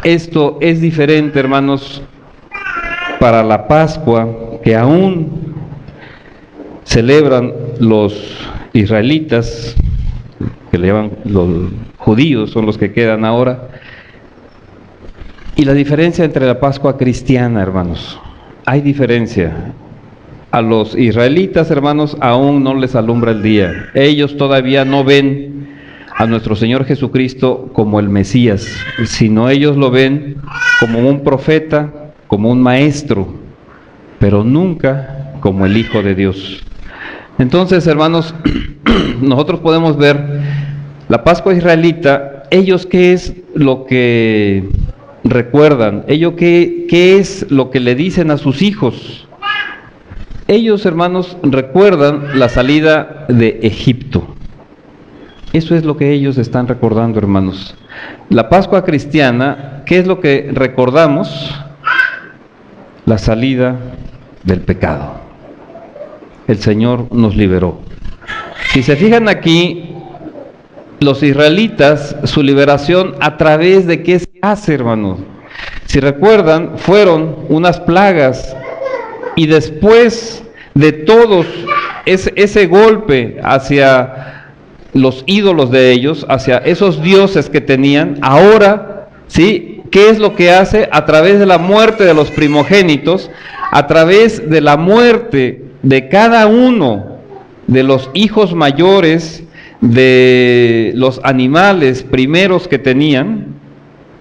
Esto es diferente, hermanos, para la Pascua, que aún celebran los israelitas, que le llaman los judíos, son los que quedan ahora. Y la diferencia entre la Pascua cristiana, hermanos, hay diferencia. A los israelitas, hermanos, aún no les alumbra el día. Ellos todavía no ven a nuestro Señor Jesucristo como el Mesías, sino ellos lo ven como un profeta, como un maestro, pero nunca como el Hijo de Dios. Entonces, hermanos, nosotros podemos ver la Pascua israelita, ellos qué es lo que recuerdan, ellos qué es lo que le dicen a sus hijos. Ellos, hermanos, recuerdan la salida de Egipto. Eso es lo que ellos están recordando, hermanos. La Pascua cristiana, ¿qué es lo que recordamos? La salida del pecado. El Señor nos liberó. Si se fijan aquí, los israelitas, su liberación, ¿a través de qué se hace, hermanos? Si recuerdan, fueron unas plagas, y después de todos ese golpe hacia los ídolos de ellos, hacia esos dioses que tenían, ahora, ¿sí? ¿Qué es lo que hace? A través de la muerte de los primogénitos, a través de la muerte de cada uno de los hijos mayores de los animales primeros que tenían,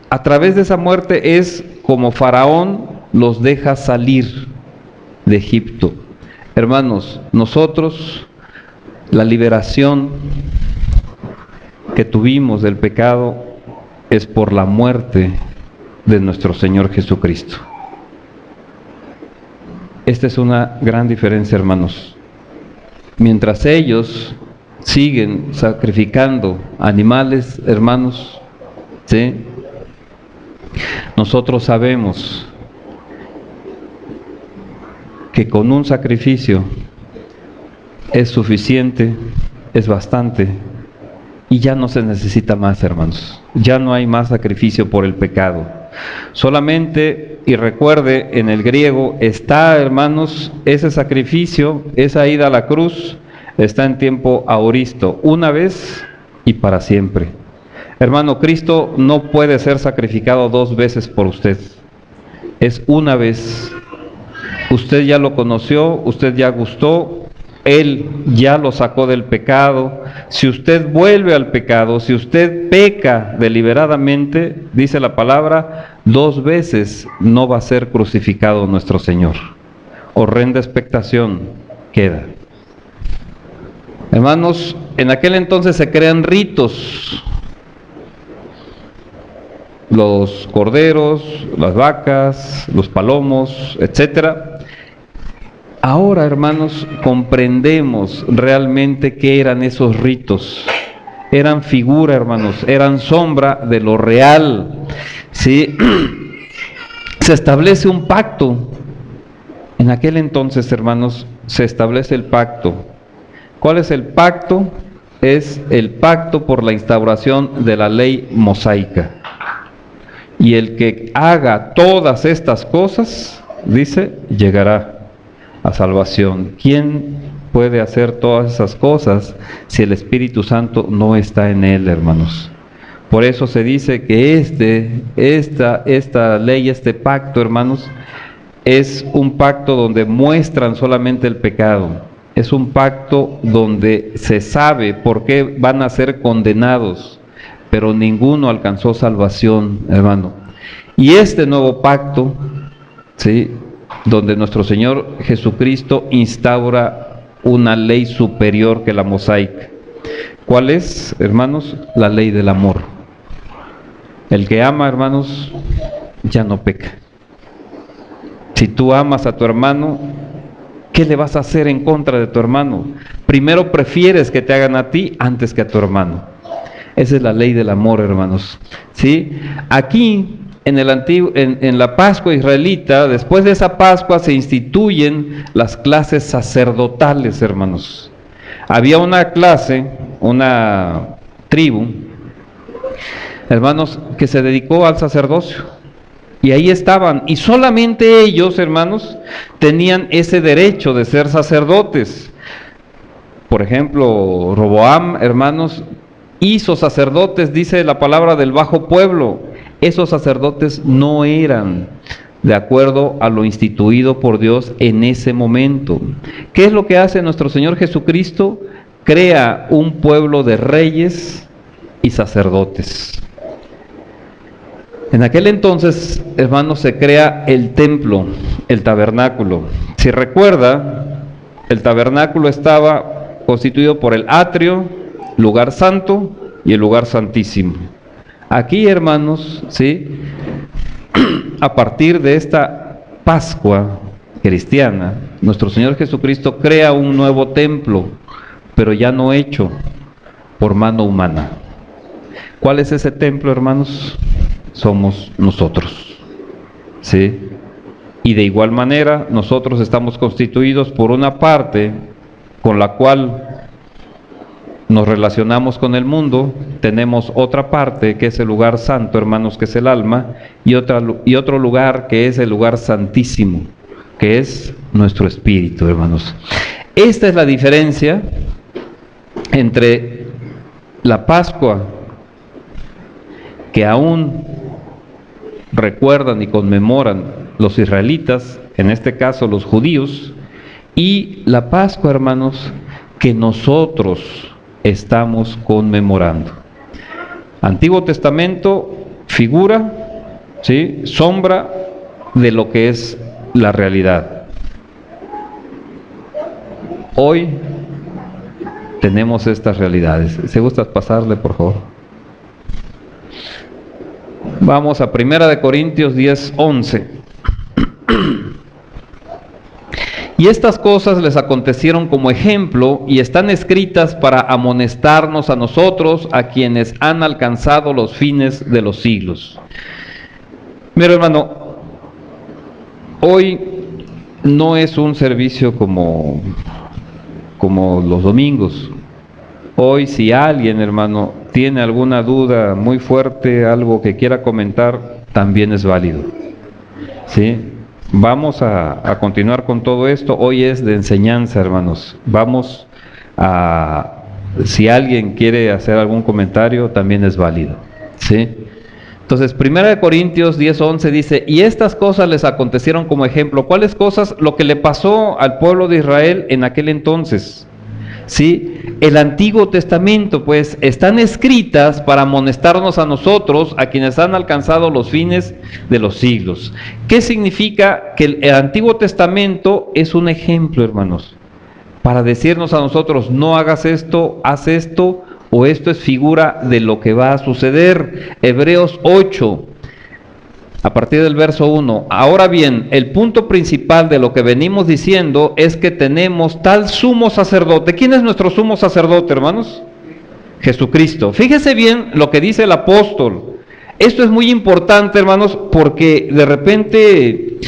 a través de esa muerte es como Faraón los deja salir de Egipto. Hermanos, nosotros, la liberación que tuvimos del pecado es por la muerte de nuestro Señor Jesucristo. Esta es una gran diferencia, hermanos. Mientras ellos siguen sacrificando animales, hermanos, ¿sí? Nosotros sabemos que con un sacrificio es suficiente, es bastante, y ya no se necesita más, hermanos. Ya no hay más sacrificio por el pecado. Solamente, y recuerde, en el griego está, hermanos, ese sacrificio, esa ida a la cruz, está en tiempo aoristo, una vez y para siempre. Hermano, Cristo no puede ser sacrificado dos veces por usted. Es una vez. Usted ya lo conoció, usted ya gustó, Él ya lo sacó del pecado. Si usted vuelve al pecado, si usted peca deliberadamente, dice la palabra, dos veces no va a ser crucificado nuestro Señor. Horrenda expectación queda. Hermanos, en aquel entonces se crean ritos. Los corderos, las vacas, los palomos, etcétera. Ahora, hermanos, comprendemos realmente qué eran esos ritos. Eran figura, hermanos, eran sombra de lo real. ¿Sí? Se establece un pacto. En aquel entonces, hermanos, se establece el pacto. ¿Cuál es el pacto? Es el pacto por la instauración de la ley mosaica. Y el que haga todas estas cosas, dice, llegará a salvación. ¿Quién puede hacer todas esas cosas si el Espíritu Santo no está en él, hermanos? Por eso se dice que esta ley, este pacto, hermanos, es un pacto donde muestran solamente el pecado. Es un pacto donde se sabe por qué van a ser condenados, pero ninguno alcanzó salvación, hermano. Y este nuevo pacto, ¿sí?, donde nuestro Señor Jesucristo instaura una ley superior que la mosaica. ¿Cuál es, hermanos? La ley del amor. El que ama, hermanos, ya no peca. Si tú amas a tu hermano, ¿qué le vas a hacer en contra de tu hermano? Primero prefieres que te hagan a ti antes que a tu hermano. Esa es la ley del amor, hermanos. ¿Sí? Aquí, en la Pascua israelita, después de esa Pascua se instituyen las clases sacerdotales, hermanos. Había una clase, una tribu, hermanos, que se dedicó al sacerdocio. Y ahí estaban, y solamente ellos, hermanos, tenían ese derecho de ser sacerdotes. Por ejemplo, Roboam, hermanos, hizo sacerdotes, dice la palabra, del bajo pueblo. Esos sacerdotes no eran de acuerdo a lo instituido por Dios en ese momento. ¿Qué es lo que hace nuestro Señor Jesucristo? Crea un pueblo de reyes y sacerdotes. En aquel entonces, hermanos, se crea el templo, el tabernáculo. Si recuerda, el tabernáculo estaba constituido por el atrio, lugar santo y el lugar santísimo. Aquí, hermanos, ¿sí?, a partir de esta Pascua cristiana, nuestro Señor Jesucristo crea un nuevo templo, pero ya no hecho por mano humana. ¿Cuál es ese templo, hermanos? Somos nosotros, ¿sí? Y de igual manera, nosotros estamos constituidos por una parte con la cual nos relacionamos con el mundo, tenemos otra parte que es el lugar santo, hermanos, que es el alma, y otro lugar que es el lugar santísimo, que es nuestro espíritu, hermanos. Esta es la diferencia entre la Pascua, que aún recuerdan y conmemoran los israelitas, en este caso los judíos, y la Pascua, hermanos, que nosotros estamos conmemorando. Antiguo Testamento, figura, ¿sí?, sombra de lo que es la realidad. Hoy tenemos estas realidades. ¿Se gusta pasarle, por favor? Vamos a 1 Corintios 10:11. Y estas cosas les acontecieron como ejemplo y están escritas para amonestarnos a nosotros, a quienes han alcanzado los fines de los siglos. Mira, hermano, hoy no es un servicio como los domingos. Hoy, si alguien, hermano, tiene alguna duda muy fuerte, algo que quiera comentar, también es válido, ¿sí? Vamos a continuar con todo esto. Hoy es de enseñanza, hermanos. Vamos a, si alguien quiere hacer algún comentario, también es válido, ¿sí? Entonces, 1 Corintios 10:11 dice, y estas cosas les acontecieron como ejemplo. ¿Cuáles cosas? Lo que le pasó al pueblo de Israel en aquel entonces, ¿sí? El Antiguo Testamento, pues, están escritas para amonestarnos a nosotros, a quienes han alcanzado los fines de los siglos. ¿Qué significa? Que el Antiguo Testamento es un ejemplo, hermanos, para decirnos a nosotros, no hagas esto, haz esto, o esto es figura de lo que va a suceder. Hebreos 8, a partir del verso 1. Ahora bien, el punto principal de lo que venimos diciendo es que tenemos tal sumo sacerdote. ¿Quién es nuestro sumo sacerdote, hermanos? Jesucristo. Fíjese bien lo que dice el apóstol. Esto es muy importante, hermanos, porque de repente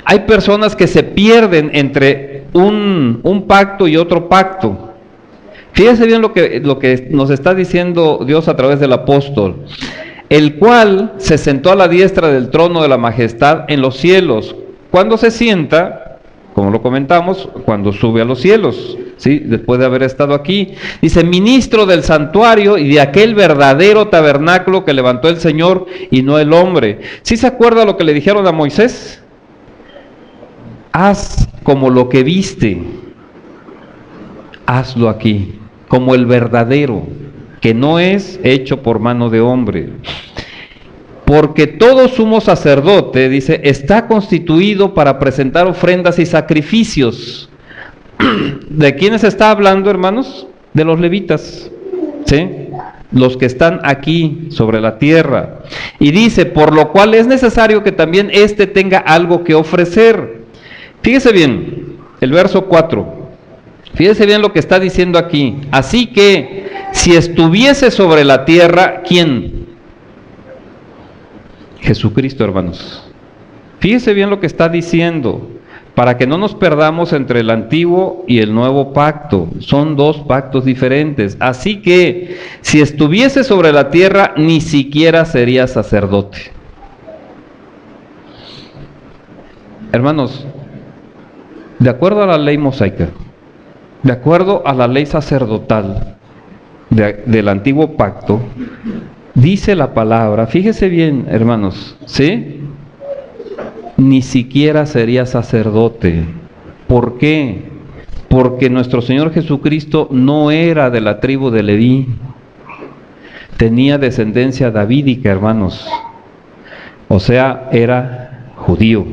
hay personas que se pierden entre un pacto y otro pacto. Fíjese bien lo que nos está diciendo Dios a través del apóstol. El cual se sentó a la diestra del trono de la majestad en los cielos. ¿Cuándo se sienta? Como lo comentamos, cuando sube a los cielos, ¿sí? Después de haber estado aquí. Dice, ministro del santuario y de aquel verdadero tabernáculo que levantó el Señor y no el hombre. ¿Sí se acuerda lo que le dijeron a Moisés? Haz como lo que viste, hazlo aquí, como el verdadero, que no es hecho por mano de hombre. Porque todo sumo sacerdote, dice, está constituido para presentar ofrendas y sacrificios. ¿De quiénes está hablando, hermanos? De los levitas, ¿sí? Los que están aquí sobre la tierra. Y dice, por lo cual es necesario que también éste tenga algo que ofrecer. Fíjese bien, el verso 4. Fíjese bien lo que está diciendo aquí. Así que, si estuviese sobre la tierra, ¿quién? Jesucristo, hermanos. Fíjese bien lo que está diciendo. para que no nos perdamos entre el antiguo y el nuevo pacto. Son dos pactos diferentes. Así que si estuviese sobre la tierra, ni siquiera sería sacerdote. Hermanos, de acuerdo a la ley mosaica, de acuerdo a la ley sacerdotal del antiguo pacto, dice la palabra, fíjese bien, hermanos, ¿sí? Ni siquiera sería sacerdote. ¿Por qué? Porque nuestro Señor Jesucristo no era de la tribu de Leví, tenía descendencia davídica, hermanos, o sea, era judío.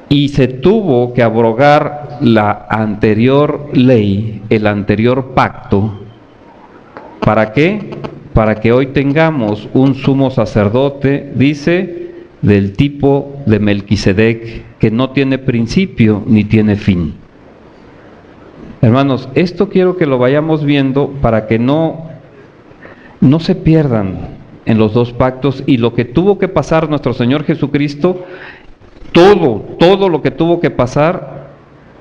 Y se tuvo que abrogar la anterior ley, el anterior pacto. ¿Para qué? Para que hoy tengamos un sumo sacerdote, dice, del tipo de Melquisedec, que no tiene principio ni tiene fin. Hermanos, esto quiero que lo vayamos viendo para que no se pierdan en los dos pactos y lo que tuvo que pasar nuestro Señor Jesucristo, todo lo que tuvo que pasar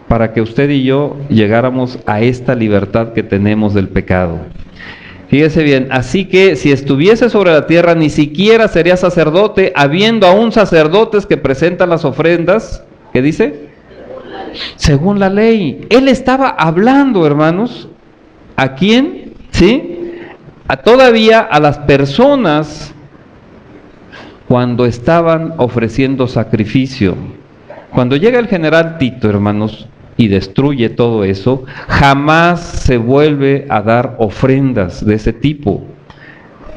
para que usted y yo llegáramos a esta libertad que tenemos del pecado. Fíjese bien, así que si estuviese sobre la tierra, ni siquiera sería sacerdote, habiendo aún sacerdotes que presentan las ofrendas, ¿qué dice? Según la ley. Él estaba hablando, hermanos, ¿a quién? ¿Sí? Todavía a las personas cuando estaban ofreciendo sacrificio. Cuando llega el general Tito, hermanos, y destruye todo eso, jamás se vuelve a dar ofrendas de ese tipo.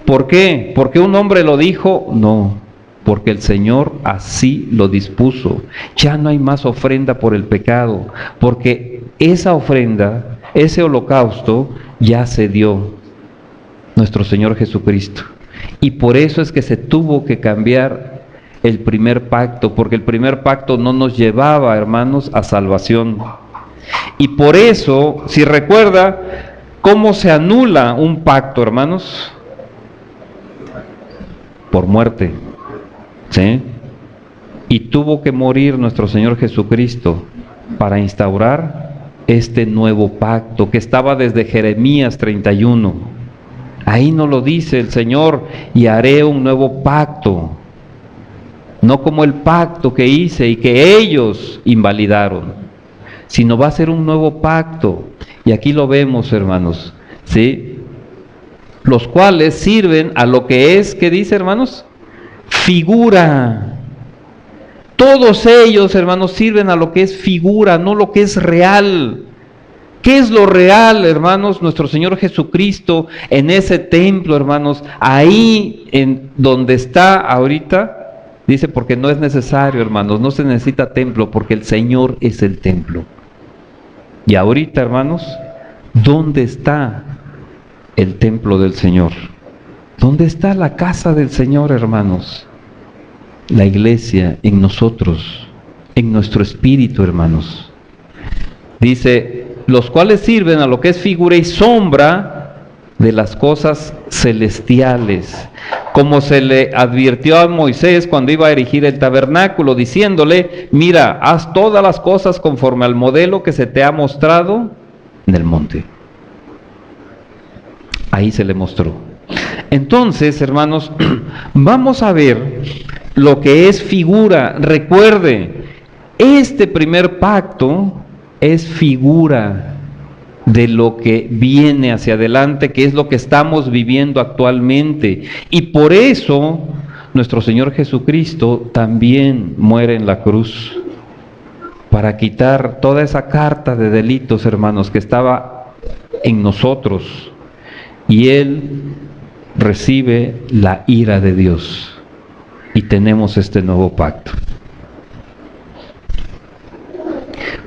¿Por qué? ¿Porque un hombre lo dijo? No, porque el Señor así lo dispuso. Ya no hay más ofrenda por el pecado, porque esa ofrenda, ese holocausto, ya se dio nuestro Señor Jesucristo. Y por eso es que se tuvo que cambiar el primer pacto, porque el primer pacto no nos llevaba, hermanos, a salvación. Y por eso, si recuerda, ¿cómo se anula un pacto, hermanos? Por muerte, ¿sí? Y tuvo que morir nuestro Señor Jesucristo para instaurar este nuevo pacto que estaba desde Jeremías 31. Ahí nos lo dice el Señor, y haré un nuevo pacto. No como el pacto que hice y que ellos invalidaron, sino va a ser un nuevo pacto. Y aquí lo vemos, hermanos, ¿sí? Los cuales sirven a lo que es, ¿qué dice, hermanos? Figura. Todos ellos, hermanos, sirven a lo que es figura, no lo que es real. ¿Qué es lo real, hermanos? Nuestro Señor Jesucristo en ese templo, hermanos, ahí en donde está ahorita. Dice, porque no es necesario, hermanos, no se necesita templo, porque el Señor es el templo. Y ahorita, hermanos, ¿dónde está el templo del Señor? ¿Dónde está la casa del Señor, hermanos? La iglesia en nosotros, en nuestro espíritu, hermanos. Dice, los cuales sirven a lo que es figura y sombra de las cosas celestiales, como se le advirtió a Moisés cuando iba a erigir el tabernáculo, diciéndole, mira, haz todas las cosas conforme al modelo que se te ha mostrado en el monte. Ahí se le mostró. Entonces, hermanos, vamos a ver lo que es figura. Recuerde, este primer pacto es figura de lo que viene hacia adelante, que es lo que estamos viviendo actualmente. Y por eso nuestro Señor Jesucristo también muere en la cruz, para quitar toda esa carta de delitos, hermanos, que estaba en nosotros. Y Él recibe la ira de Dios. Y tenemos este nuevo pacto.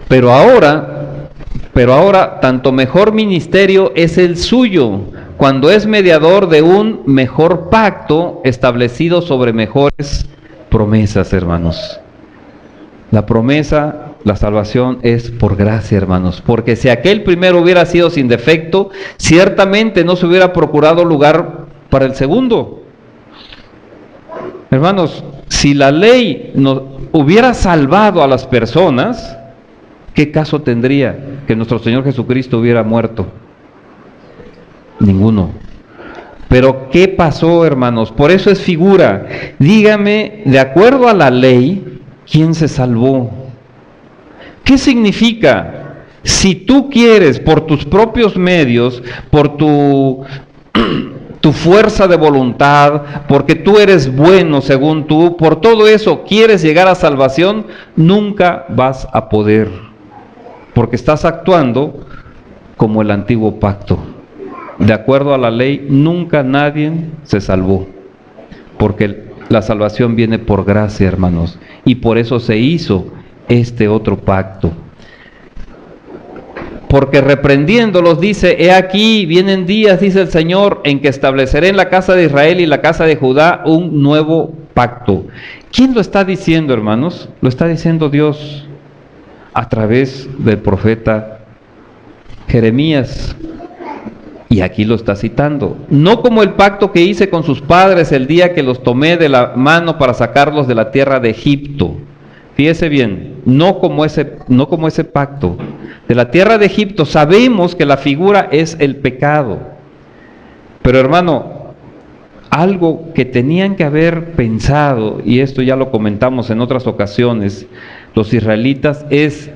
Pero ahora, tanto mejor ministerio es el suyo, cuando es mediador de un mejor pacto establecido sobre mejores promesas, hermanos. La promesa, la salvación es por gracia, hermanos, porque si aquel primero hubiera sido sin defecto, ciertamente no se hubiera procurado lugar para el segundo. Hermanos, Si la ley nos hubiera salvado a las personas, ¿qué caso tendría que nuestro Señor Jesucristo hubiera muerto? Ninguno. Pero ¿qué pasó, hermanos? Por eso es figura. Dígame, de acuerdo a la ley, ¿quién se salvó? ¿Qué significa? Si tú quieres por tus propios medios, por tu fuerza de voluntad, porque tú eres bueno según tú, por todo eso quieres llegar a salvación, nunca vas a poder, porque estás actuando como el antiguo pacto. De acuerdo a la ley, nunca nadie se salvó, porque la salvación viene por gracia, hermanos, y por eso se hizo este otro pacto. Porque reprendiéndolos dice, he aquí, vienen días, dice el Señor, en que estableceré en la casa de Israel y la casa de Judá un nuevo pacto. ¿Quién lo está diciendo, hermanos? Lo está diciendo Dios a través del profeta Jeremías. Y aquí lo está citando. No como el pacto que hice con sus padres el día que los tomé de la mano para sacarlos de la tierra de Egipto. Fíjese bien, no como ese pacto. De la tierra de Egipto sabemos que la figura es el pecado. Pero hermano, algo que tenían que haber pensado, y esto ya lo comentamos en otras ocasiones, los israelitas, es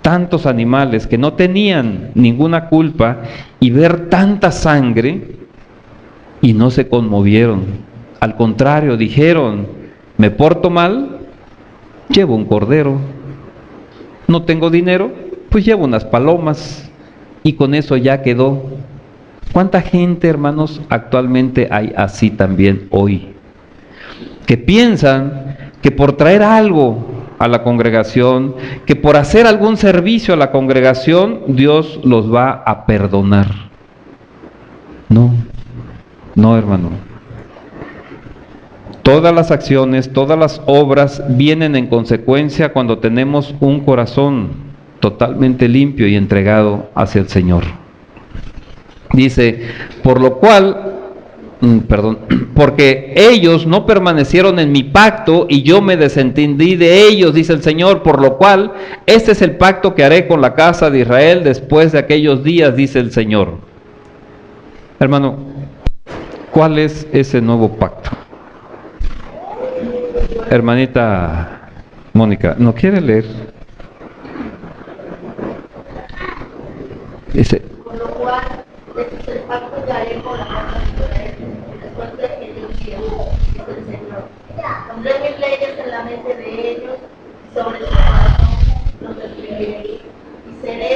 tantos animales que no tenían ninguna culpa y ver tanta sangre y no se conmovieron. Al contrario, dijeron, me porto mal, llevo un cordero. No tengo dinero, pues llevo unas palomas, y con eso ya quedó. ¿Cuánta gente, hermanos, actualmente hay así también hoy? Que piensan que por traer algo a la congregación, que por hacer algún servicio a la congregación, Dios los va a perdonar. No, hermano. Todas las acciones, todas las obras vienen en consecuencia cuando tenemos un corazón totalmente limpio y entregado hacia el Señor. Dice, porque ellos no permanecieron en mi pacto y yo me desentendí de ellos, dice el Señor, por lo cual este es el pacto que haré con la casa de Israel después de aquellos días, dice el Señor. Hermano, ¿cuál es ese nuevo pacto? Hermanita Mónica, ¿no quiere leer? Dice, con lo cual, este es el pacto que haré con la casa de Israel, después de aquellos días, dice el Señor. Pondré mis leyes en la mente de ellos, y sobre su corazón los escribiré, y seré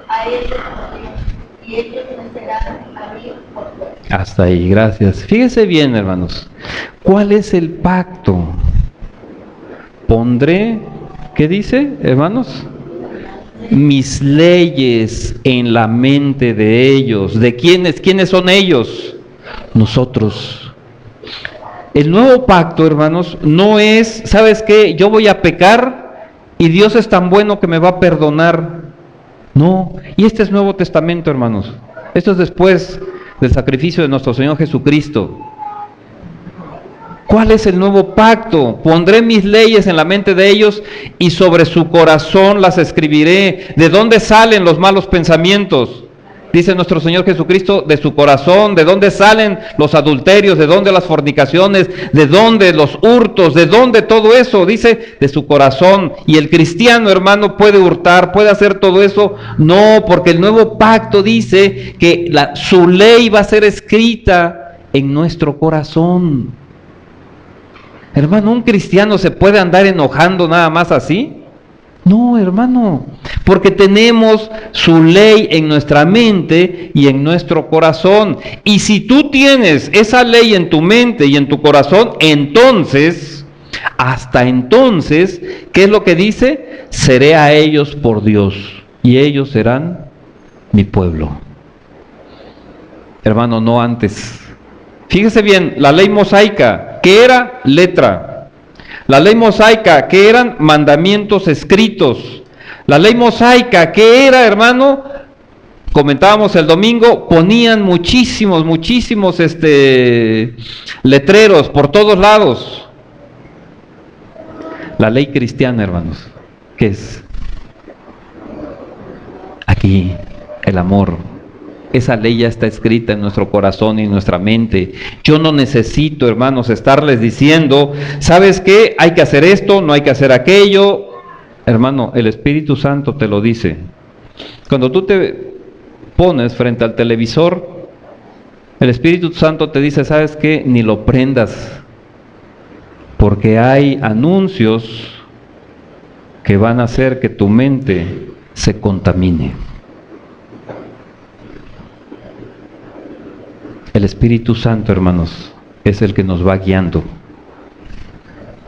a ellos por Dios, y ellos me serán a mí por Dios. Hasta ahí, gracias. Fíjese bien, hermanos, ¿cuál es el pacto? Pondré, ¿qué dice, hermanos? Mis leyes en la mente de ellos. ¿De quiénes? ¿Quiénes son ellos? Nosotros. El nuevo pacto, hermanos, no es, ¿sabes qué? Yo voy a pecar y Dios es tan bueno que me va a perdonar. No, y este es Nuevo Testamento, hermanos. Esto es después del sacrificio de nuestro Señor Jesucristo. ¿Cuál es el nuevo pacto? Pondré mis leyes en la mente de ellos y sobre su corazón las escribiré. ¿De dónde salen los malos pensamientos? Dice nuestro Señor Jesucristo, de su corazón. ¿De dónde salen los adulterios? ¿De dónde las fornicaciones? ¿De dónde los hurtos? ¿De dónde todo eso? Dice, de su corazón. ¿Y el cristiano, hermano, puede hurtar? ¿Puede hacer todo eso? No, porque el nuevo pacto dice que su ley va a ser escrita en nuestro corazón. Hermano, ¿un cristiano se puede andar enojando nada más así? No, hermano, porque tenemos su ley en nuestra mente y en nuestro corazón. Y si tú tienes esa ley en tu mente y en tu corazón, entonces, hasta entonces, ¿qué es lo que dice? Seré a ellos por Dios y ellos serán mi pueblo. Hermano, no antes. Fíjese bien, la ley mosaica, ¿qué era? Letra. La ley mosaica, ¿qué eran? Mandamientos escritos. La ley mosaica, ¿qué era, hermano? Comentábamos el domingo, ponían muchísimos letreros por todos lados. La ley cristiana, hermanos, ¿qué es? Aquí, el amor. Esa ley ya está escrita en nuestro corazón y en nuestra mente. Yo no necesito, hermanos, estarles diciendo, ¿sabes qué? Hay que hacer esto, no hay que hacer aquello. Hermano, el Espíritu Santo te lo dice. Cuando tú te pones frente al televisor, el Espíritu Santo te dice, ¿sabes qué? Ni lo prendas, porque hay anuncios que van a hacer que tu mente se contamine. El Espíritu Santo, hermanos, es el que nos va guiando.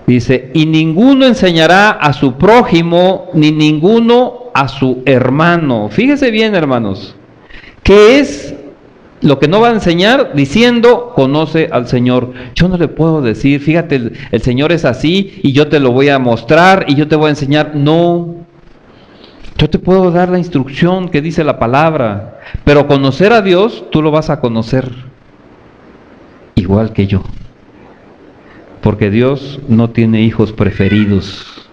Dice, y ninguno enseñará a su prójimo, ni ninguno a su hermano. Fíjese bien, hermanos, ¿qué es lo que no va a enseñar? Diciendo, conoce al Señor. Yo no le puedo decir, fíjate, el Señor es así, y yo te lo voy a mostrar, y yo te voy a enseñar. No, yo te puedo dar la instrucción que dice la palabra, pero conocer a Dios, tú lo vas a conocer igual que yo. Porque Dios no tiene hijos preferidos.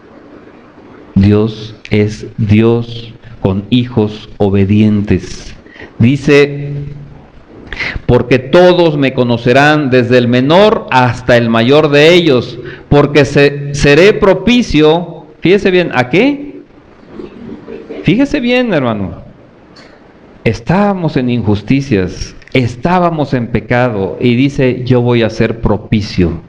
Dios es Dios con hijos obedientes. Dice, porque todos me conocerán desde el menor hasta el mayor de ellos, porque seré propicio, fíjese bien, ¿a qué? Fíjese bien, hermano. Estábamos en injusticias, estábamos en pecado, y dice, yo voy a ser propicio.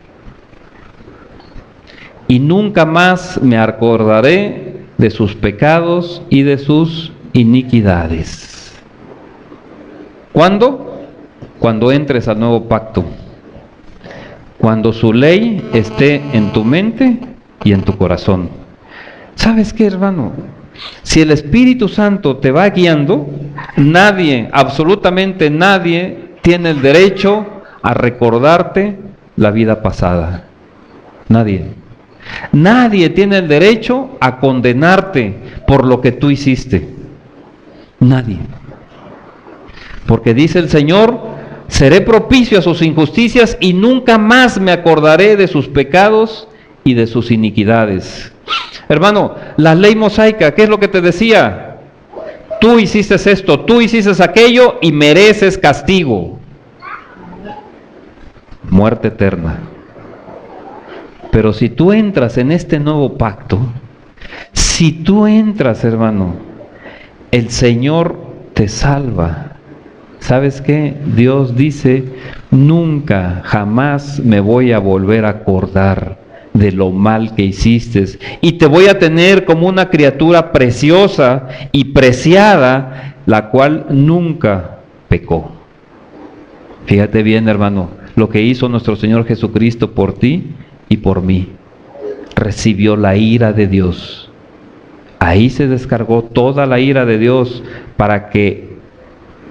Y nunca más me acordaré de sus pecados y de sus iniquidades. ¿Cuándo? Cuando entres al nuevo pacto. Cuando su ley esté en tu mente y en tu corazón. ¿Sabes qué, hermano? Si el Espíritu Santo te va guiando, nadie, absolutamente nadie, tiene el derecho a recordarte la vida pasada. Nadie. Nadie tiene el derecho a condenarte por lo que tú hiciste. Nadie. Porque dice el Señor, seré propicio a sus injusticias y nunca más me acordaré de sus pecados y de sus iniquidades. Hermano, la ley mosaica, ¿qué es lo que te decía? Tú hiciste esto, tú hiciste aquello y mereces castigo. Muerte eterna. Pero si tú entras en este nuevo pacto, si tú entras, hermano, el Señor te salva. ¿Sabes qué? Dios dice, nunca, jamás me voy a volver a acordar de lo mal que hiciste, y te voy a tener como una criatura preciosa y preciada, la cual nunca pecó. Fíjate bien, hermano, lo que hizo nuestro Señor Jesucristo por ti y por mí. Recibió la ira de Dios. Ahí se descargó toda la ira de Dios para que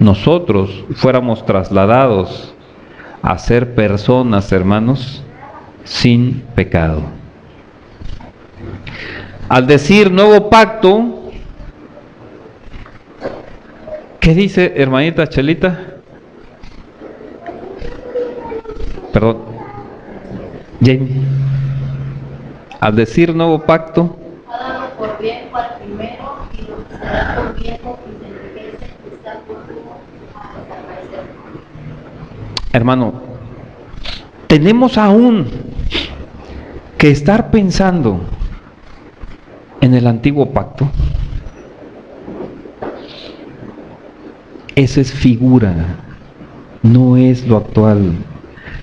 nosotros fuéramos trasladados a ser personas, hermanos, sin pecado. Al decir nuevo pacto, ¿qué dice, hermanita Chelita? Perdón, Jamie. Al decir nuevo pacto, ha dado por viejo al primero, y lo que será por viejo y se envejece está próximo a desaparecer. hermano, tenemos aún que estar pensando en el antiguo pacto. Esa es figura, no es lo actual.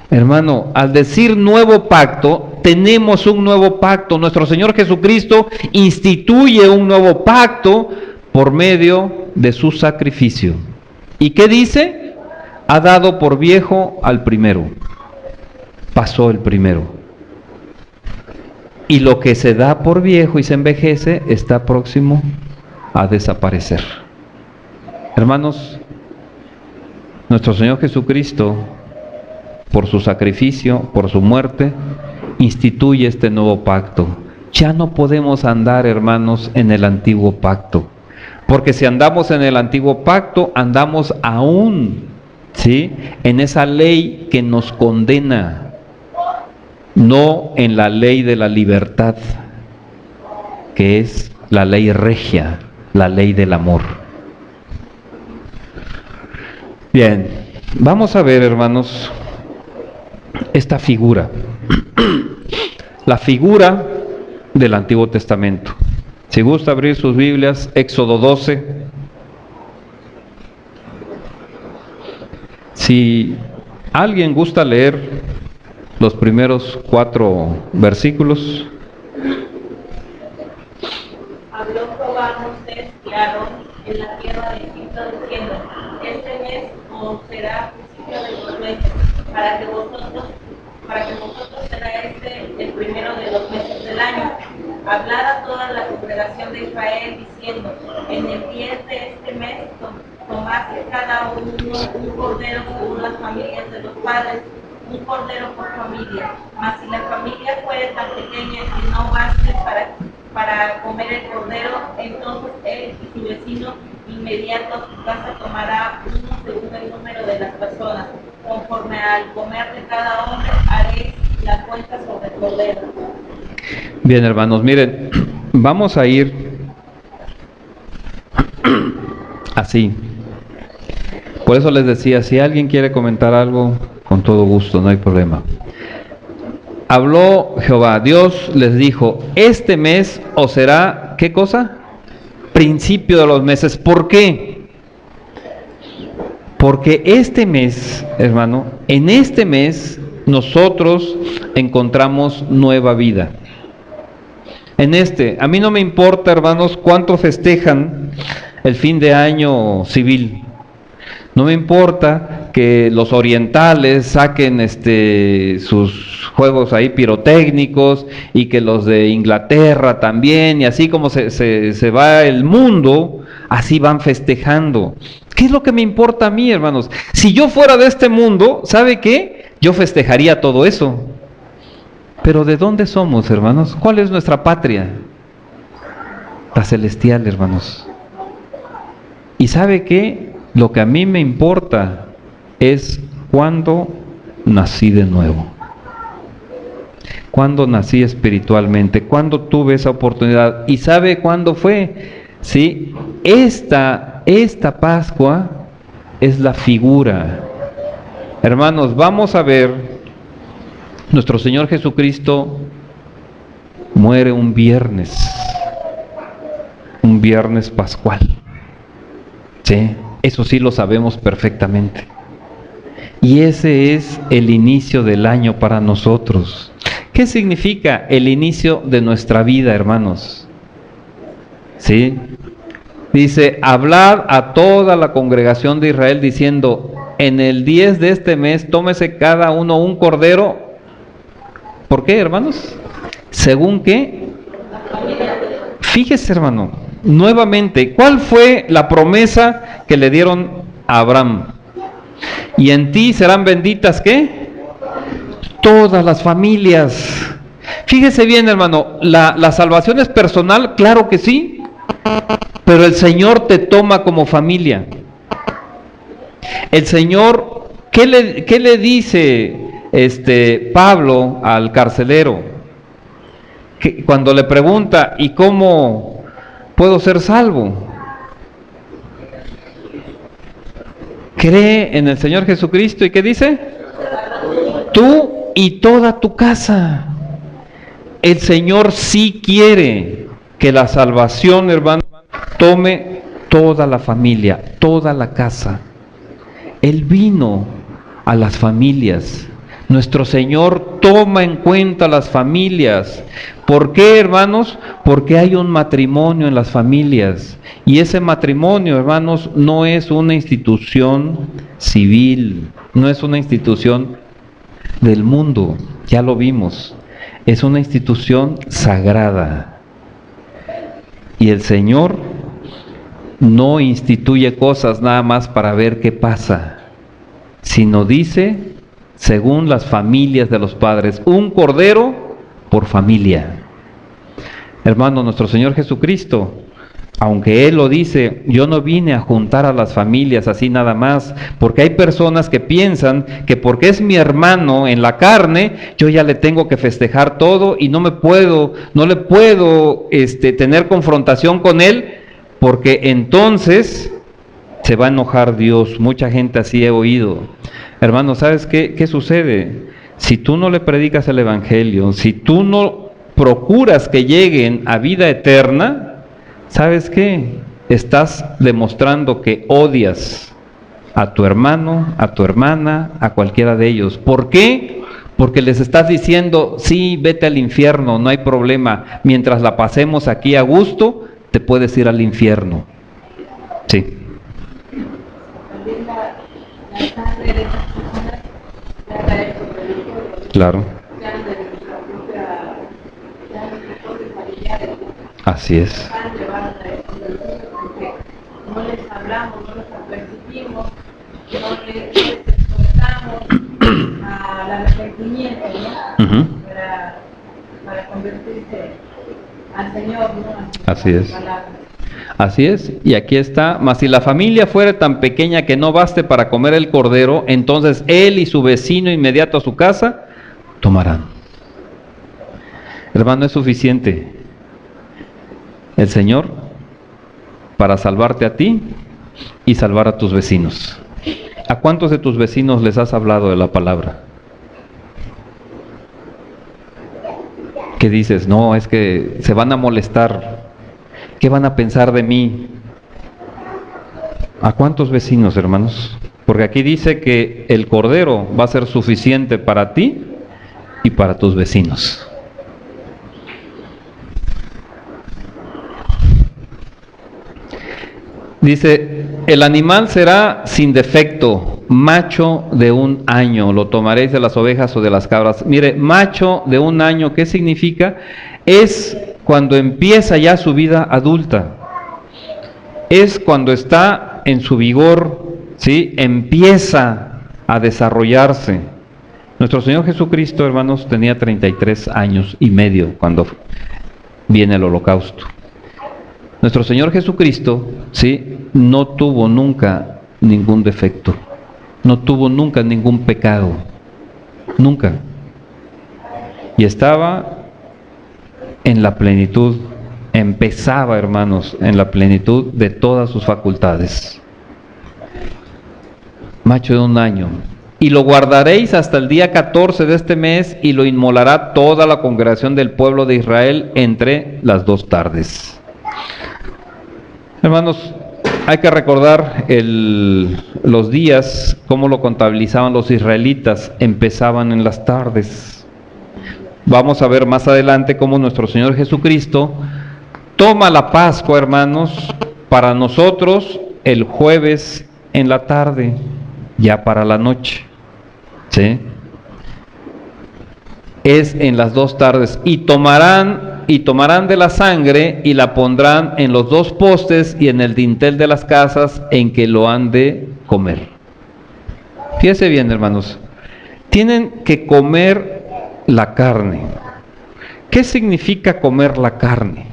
Hermano, al decir nuevo pacto, tenemos un nuevo pacto. Nuestro Señor Jesucristo instituye un nuevo pacto por medio de su sacrificio. ¿Y qué dice? Ha dado por viejo al primero. Pasó el primero. Y lo que se da por viejo y se envejece está próximo a desaparecer. Hermanos, nuestro Señor Jesucristo, por su sacrificio, por su muerte, instituye este nuevo pacto. Ya no podemos andar, hermanos, en el antiguo pacto. Porque si andamos en el antiguo pacto, andamos aún, ¿sí?, en esa ley que nos condena, no en la ley de la libertad que es la ley regia, la ley del amor. Bien, vamos a ver, hermanos, esta figura, la figura del Antiguo Testamento. Si gusta abrir sus Biblias, Éxodo 12. Si alguien gusta leer los primeros 4 versículos. Habló Jehová a Moisés y a Aarón en la tierra de Egipto diciendo: este mes os será principio de los meses, para que vosotros será el primero de los meses del año. Hablad a toda la congregación de Israel diciendo: en el 10 de este mes tomad cada uno un cordero según las familias de los padres, un cordero por familia. Mas si la familia fuere tan pequeña que no baste para comer el cordero, entonces él y su vecino inmediato a su casa tomará uno según el número de las personas. Conforme al comer de cada hombre haréis la cuenta sobre el cordero. Bien, hermanos, miren, vamos a ir así. Por eso les decía, si alguien quiere comentar algo, con todo gusto, no hay problema. Habló Jehová, Dios les dijo: este mes os será, ¿qué cosa? Principio de los meses. ¿Por qué? Porque este mes, hermano, en este mes nosotros encontramos nueva vida. A mí no me importa, hermanos, cuánto festejan el fin de año civil. No me importa que los orientales saquen sus juegos ahí pirotécnicos y que los de Inglaterra también, y así como se va el mundo, así van festejando. ¿Qué es lo que me importa a mí, hermanos? Si yo fuera de este mundo, ¿sabe qué? Yo festejaría todo eso. Pero ¿de dónde somos, hermanos? ¿Cuál es nuestra patria? La celestial, hermanos. ¿Y sabe qué? Lo que a mí me importa es cuándo nací de nuevo. Cuándo nací espiritualmente, cuándo tuve esa oportunidad. ¿Y sabe cuándo fue? Sí, esta Pascua es la figura. Hermanos, vamos a ver, nuestro Señor Jesucristo muere un viernes pascual. ¿Sí? Eso sí lo sabemos perfectamente. Y ese es el inicio del año para nosotros. ¿Qué significa el inicio de nuestra vida, hermanos? ¿Sí? Dice: hablad a toda la congregación de Israel diciendo: en el 10 de este mes tómese cada uno un cordero. ¿Por qué, hermanos? ¿Según qué? Fíjese, hermano, nuevamente, ¿cuál fue la promesa que le dieron a Abraham? Y en ti serán benditas, ¿qué? Todas las familias. Fíjese bien, hermano, la salvación es personal, claro que sí, pero el Señor te toma como familia. El Señor, ¿qué le dice Pablo al carcelero? Que cuando le pregunta: ¿y cómo puedo ser salvo? Cree en el Señor Jesucristo. ¿Y qué dice? Tú y toda tu casa. El Señor sí quiere que la salvación, hermano, tome toda la familia, toda la casa. Él vino a las familias. Nuestro Señor toma en cuenta las familias. ¿Por qué, hermanos? Porque hay un matrimonio en las familias. Y ese matrimonio, hermanos, no es una institución civil, no es una institución del mundo, ya lo vimos. Es una institución sagrada. Y el Señor no instituye cosas nada más para ver qué pasa, sino dice: según las familias de los padres, un cordero por familia. Hermano, nuestro Señor Jesucristo aunque Él lo dice, yo no vine a juntar a las familias así nada más, porque hay personas que piensan que porque es mi hermano en la carne, yo ya le tengo que festejar todo y no le puedo tener confrontación con Él, porque entonces se va a enojar Dios. Mucha gente así he oído. Hermano, ¿sabes qué sucede? Si tú no le predicas el Evangelio, si tú no procuras que lleguen a vida eterna, ¿sabes qué? Estás demostrando que odias a tu hermano, a tu hermana, a cualquiera de ellos. ¿Por qué? Porque les estás diciendo, sí, vete al infierno, no hay problema. Mientras la pasemos aquí a gusto, te puedes ir al infierno. Sí. Claro. Así es. No les hablamos, no los advertimos, no les exhortamos al arrepentimiento, ¿no? Uh-huh. Para convertirse al Señor, ¿no? Así es. Así es, y aquí está, mas si la familia fuera tan pequeña que no baste para comer el cordero, entonces él y su vecino inmediato a su casa tomarán. Hermano, es suficiente el Señor para salvarte a ti y salvar a tus vecinos. ¿A cuántos de tus vecinos les has hablado de la palabra? ¿Qué dices? No, es que se van a molestar. ¿Qué van a pensar de mí? ¿A cuántos vecinos, hermanos? Porque aquí dice que el cordero va a ser suficiente para ti y para tus vecinos. Dice, el animal será sin defecto, macho de 1 año, lo tomaréis de las ovejas o de las cabras. Mire, macho de 1 año, ¿qué significa? Es cuando empieza ya su vida adulta, es cuando está en su vigor, ¿sí? Empieza a desarrollarse. Nuestro Señor Jesucristo, hermanos, tenía 33 años y medio cuando viene el holocausto. Nuestro Señor Jesucristo, ¿sí?, no tuvo nunca ningún defecto, no tuvo nunca ningún pecado, nunca. Y estaba en la plenitud, empezaba, hermanos, en la plenitud de todas sus facultades. Macho de 1 año. Y lo guardaréis hasta el día 14 de este mes, y lo inmolará toda la congregación del pueblo de Israel entre las 2 tardes. Hermanos, hay que recordar los días, cómo lo contabilizaban los israelitas, empezaban en las tardes. Vamos a ver más adelante cómo nuestro Señor Jesucristo toma la Pascua, hermanos, para nosotros el jueves en la tarde, ya para la noche, ¿sí? Es en las 2 tardes, y tomarán de la sangre y la pondrán en los 2 postes y en el dintel de las casas en que lo han de comer. Fíjense bien, hermanos, tienen que comer la carne. ¿Qué significa comer la carne?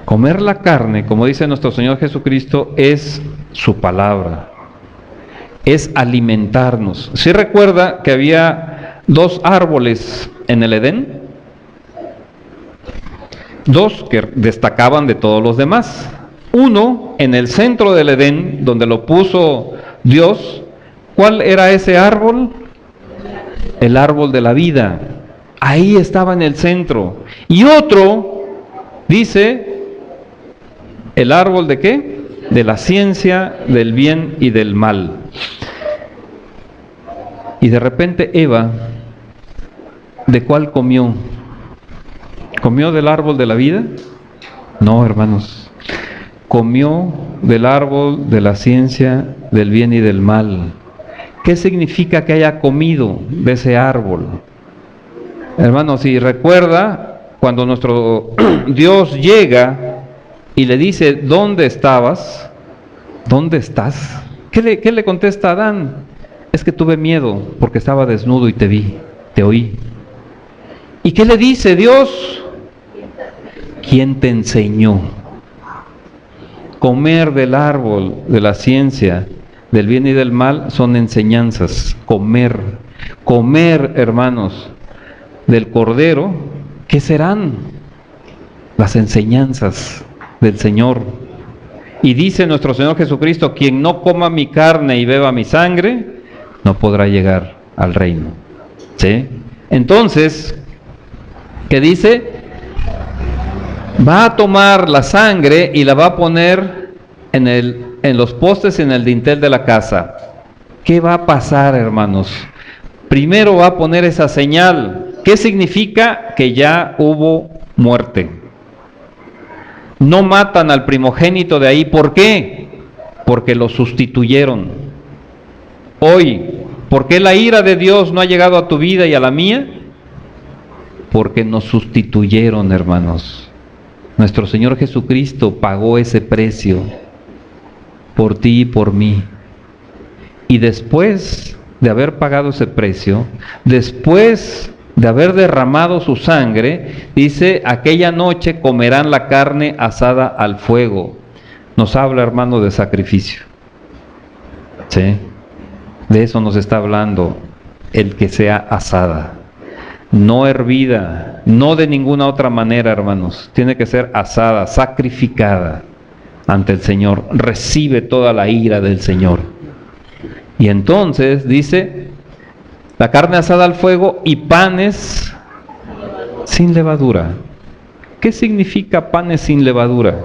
Comer la carne, como dice nuestro Señor Jesucristo, es su palabra, es alimentarnos. ¿Sí recuerda que había 2 árboles en el Edén? 2 que destacaban de todos los demás. Uno en el centro del Edén, donde lo puso Dios. ¿Cuál era ese árbol? El árbol de la vida. Ahí estaba en el centro. Y otro, dice, ¿el árbol de qué? De la ciencia del bien y del mal. Y de repente Eva, ¿de cuál comió? ¿Comió del árbol de la vida? No, hermanos. Comió del árbol de la ciencia del bien y del mal. ¿Qué significa que haya comido de ese árbol? Hermanos, si recuerda, cuando nuestro Dios llega y le dice, ¿dónde estabas? ¿Dónde estás? ¿Qué le contesta a Adán? Es que tuve miedo porque estaba desnudo y te vi, te oí. ¿Y qué le dice Dios? ¿Quién te enseñó? Comer del árbol de la ciencia del bien y del mal son enseñanzas. Comer, hermanos, del Cordero, ¿qué serán? Las enseñanzas del Señor. Y dice nuestro Señor Jesucristo: quien no coma mi carne y beba mi sangre, no podrá llegar al reino. ¿Sí? Entonces, ¿qué dice? Va a tomar la sangre y la va a poner en los postes y en el dintel de la casa. ¿Qué va a pasar, hermanos? Primero va a poner esa señal. ¿Qué significa? Que ya hubo muerte. No matan al primogénito de ahí. ¿Por qué? Porque lo sustituyeron. Hoy, ¿por qué la ira de Dios no ha llegado a tu vida y a la mía? Porque nos sustituyeron, hermanos. Nuestro Señor Jesucristo pagó ese precio por ti y por mí. Y después de haber pagado ese precio, después de haber derramado su sangre, dice: aquella noche comerán la carne asada al fuego. Nos habla, hermano, de sacrificio. ¿Sí? De eso nos está hablando, el que sea asada. No hervida, no de ninguna otra manera, hermanos. Tiene que ser asada, sacrificada ante el Señor. Recibe toda la ira del Señor. Y entonces dice: la carne asada al fuego y panes sin levadura. ¿Qué significa panes sin levadura?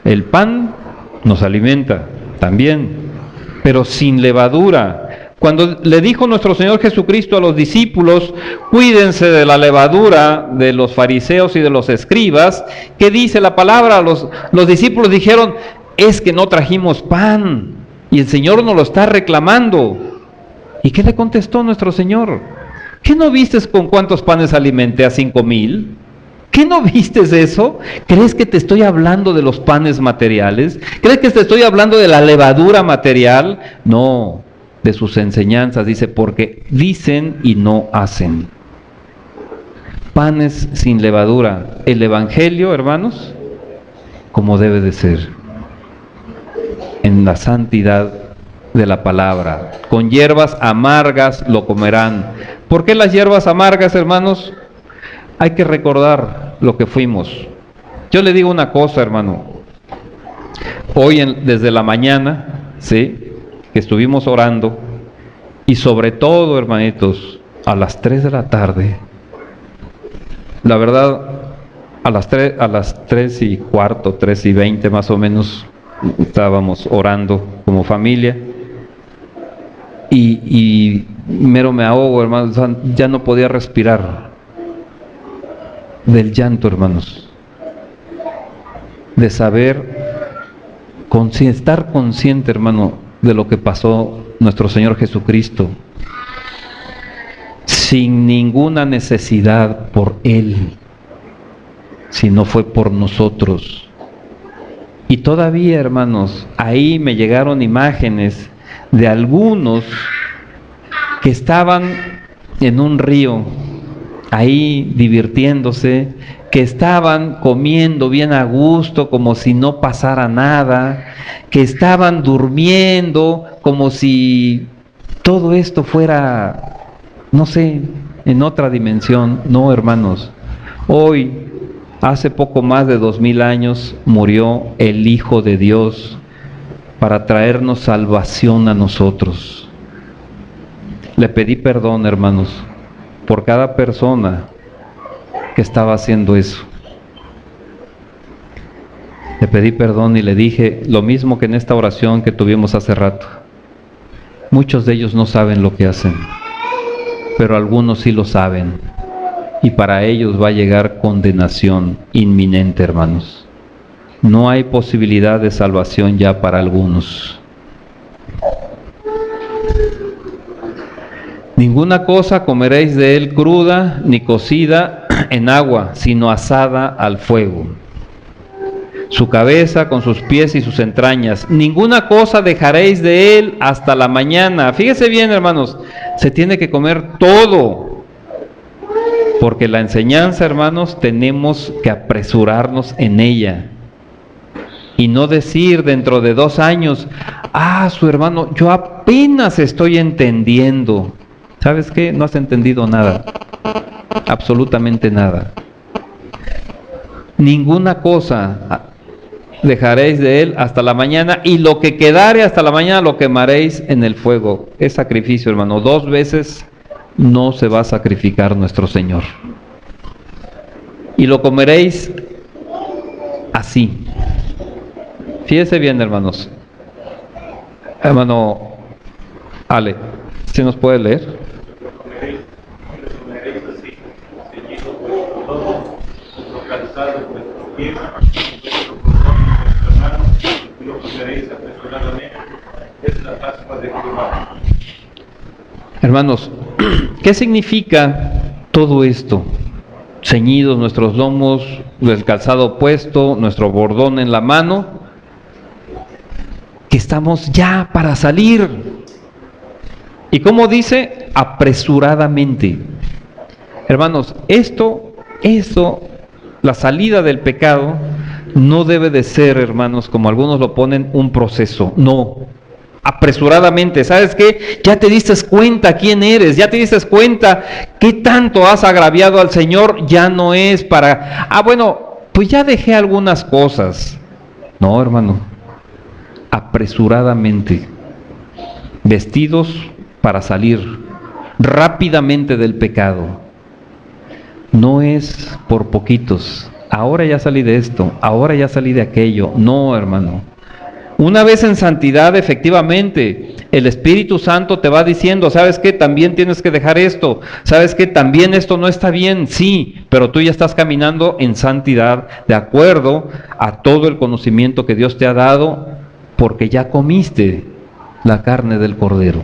El pan nos alimenta también, pero sin levadura. Cuando le dijo nuestro Señor Jesucristo a los discípulos: cuídense de la levadura de los fariseos y de los escribas, ¿qué dice la palabra? Los discípulos dijeron: es que no trajimos pan y el Señor nos lo está reclamando. ¿Y qué le contestó nuestro Señor? ¿Qué no vistes con cuántos panes alimenté a 5,000? ¿Qué no vistes eso? ¿Crees que te estoy hablando de los panes materiales? ¿Crees que te estoy hablando de la levadura material? No, de sus enseñanzas, dice, porque dicen y no hacen. Panes sin levadura. El Evangelio, hermanos, como debe de ser, en la santidad de la palabra. Con hierbas amargas lo comerán. ¿Por qué las hierbas amargas, hermanos? Hay que recordar lo que fuimos. Yo le digo una cosa, hermano. Hoy desde la mañana, ¿sí?, que estuvimos orando, y sobre todo, hermanitos, a las 3 de la tarde, la verdad, a las 3:15, 3:20 más o menos, estábamos orando como familia, y mero me ahogo, hermanos, ya no podía respirar del llanto, hermanos, de saber, estar consciente, hermano, de lo que pasó nuestro Señor Jesucristo, sin ninguna necesidad por Él, sino fue por nosotros. Y todavía, hermanos, ahí me llegaron imágenes de algunos que estaban en un río, ahí divirtiéndose, que estaban comiendo bien a gusto, como si no pasara nada, que estaban durmiendo, como si todo esto fuera, no sé, en otra dimensión. No, hermanos, hoy, hace poco más de 2000 años, murió el Hijo de Dios para traernos salvación a nosotros. Le pedí perdón, hermanos, por cada persona que estaba haciendo eso. Le pedí perdón y le dije lo mismo que en esta oración que tuvimos hace rato. Muchos de ellos no saben lo que hacen, pero algunos sí lo saben, y para ellos va a llegar condenación inminente, hermanos. No hay posibilidad de salvación ya para algunos. Ninguna cosa comeréis de él cruda, ni cocida en agua, sino asada al fuego. Su cabeza con sus pies y sus entrañas. Ninguna cosa dejaréis de él hasta la mañana. Fíjese bien, hermanos, se tiene que comer todo. Porque la enseñanza, hermanos, tenemos que apresurarnos en ella. Y no decir dentro de 2 años, su hermano, yo apenas estoy entendiendo. ¿Sabes qué? No has entendido nada. Absolutamente nada. Ninguna cosa dejaréis de él hasta la mañana, y lo que quedare hasta la mañana lo quemaréis en el fuego. Es sacrificio, hermano. 2 veces no se va a sacrificar nuestro Señor. Y lo comeréis así. Fíjese bien, hermanos. Hermano Ale, ¿sí nos puede leer? Hermanos, ¿qué significa todo esto? Ceñidos nuestros lomos, el calzado puesto, nuestro bordón en la mano, que estamos ya para salir. ¿Y cómo dice? Apresuradamente. Hermanos, esto, la salida del pecado, no debe de ser, hermanos, como algunos lo ponen, un proceso. No, apresuradamente. ¿Sabes qué? Ya te diste cuenta quién eres, ya te diste cuenta qué tanto has agraviado al Señor. Ya no es para, pues ya dejé algunas cosas. No, hermano, apresuradamente, vestidos para salir rápidamente del pecado. No es por poquitos. Ahora ya salí de esto, ahora ya salí de aquello. No, hermano. Una vez en santidad, efectivamente, el Espíritu Santo te va diciendo, ¿sabes qué? También tienes que dejar esto. ¿Sabes qué? También esto no está bien. Sí, pero tú ya estás caminando en santidad, de acuerdo a todo el conocimiento que Dios te ha dado, porque ya comiste la carne del Cordero.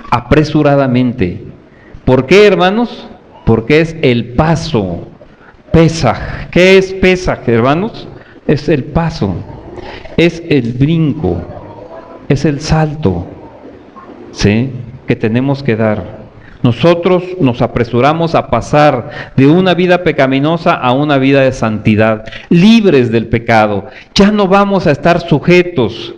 Apresuradamente. ¿Por qué, hermanos? Porque es el paso. Pesaj. ¿Qué es Pesaj, hermanos? Es el paso. Es el brinco, es el salto, ¿sí?, que tenemos que dar. Nosotros nos apresuramos a pasar de una vida pecaminosa a una vida de santidad, libres del pecado. Ya no vamos a estar sujetos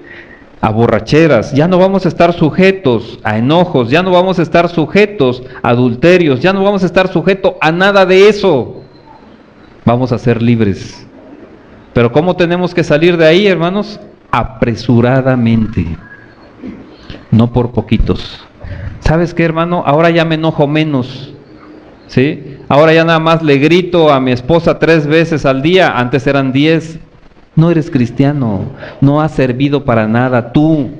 a borracheras, ya no vamos a estar sujetos a enojos, ya no vamos a estar sujetos a adulterios, ya no vamos a estar sujetos a nada de eso. Vamos a ser libres. Pero ¿cómo tenemos que salir de ahí, hermanos? Apresuradamente, no por poquitos. ¿Sabes qué, hermano? Ahora ya me enojo menos, ¿sí? Ahora ya nada más le grito a mi esposa 3 veces al día, antes eran 10. No eres cristiano, no has servido para nada tú.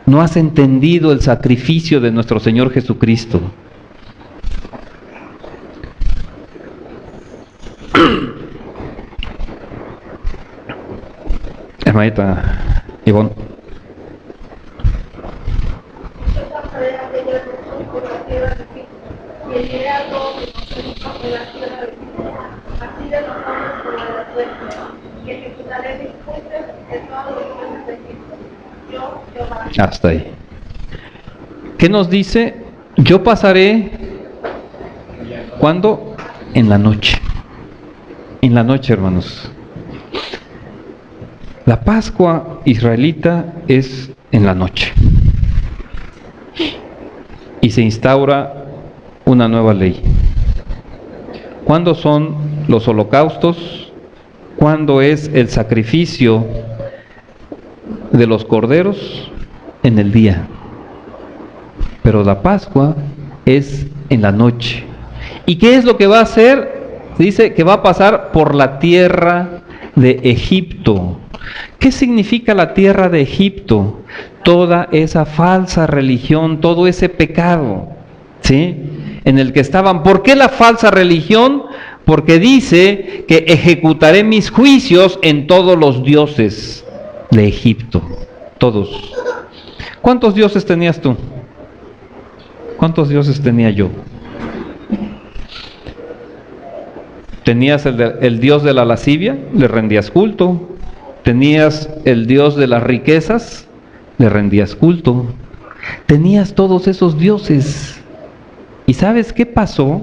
No has entendido el sacrificio de nuestro Señor Jesucristo. Hermanita Ivonne. Hasta ahí. ¿Qué nos dice? Yo pasaré, ¿cuándo? En la noche. En la noche, hermanos. La Pascua israelita es en la noche. Y se instaura una nueva ley. ¿Cuándo son los holocaustos? ¿Cuándo es el sacrificio de los corderos? En el día. Pero la Pascua es en la noche. ¿Y qué es lo que va a hacer? Dice que va a pasar por la tierra de Egipto. ¿Qué significa la tierra de Egipto? Toda esa falsa religión, todo ese pecado, ¿sí?, en el que estaban. ¿Por qué la falsa religión? Porque dice que ejecutaré mis juicios en todos los dioses de Egipto. Todos. ¿Cuántos dioses tenías tú? ¿Cuántos dioses tenía yo? ¿Tenías el dios de la lascivia? Le rendías culto. ¿Tenías el dios de las riquezas? Le rendías culto. Tenías todos esos dioses. ¿Y sabes qué pasó?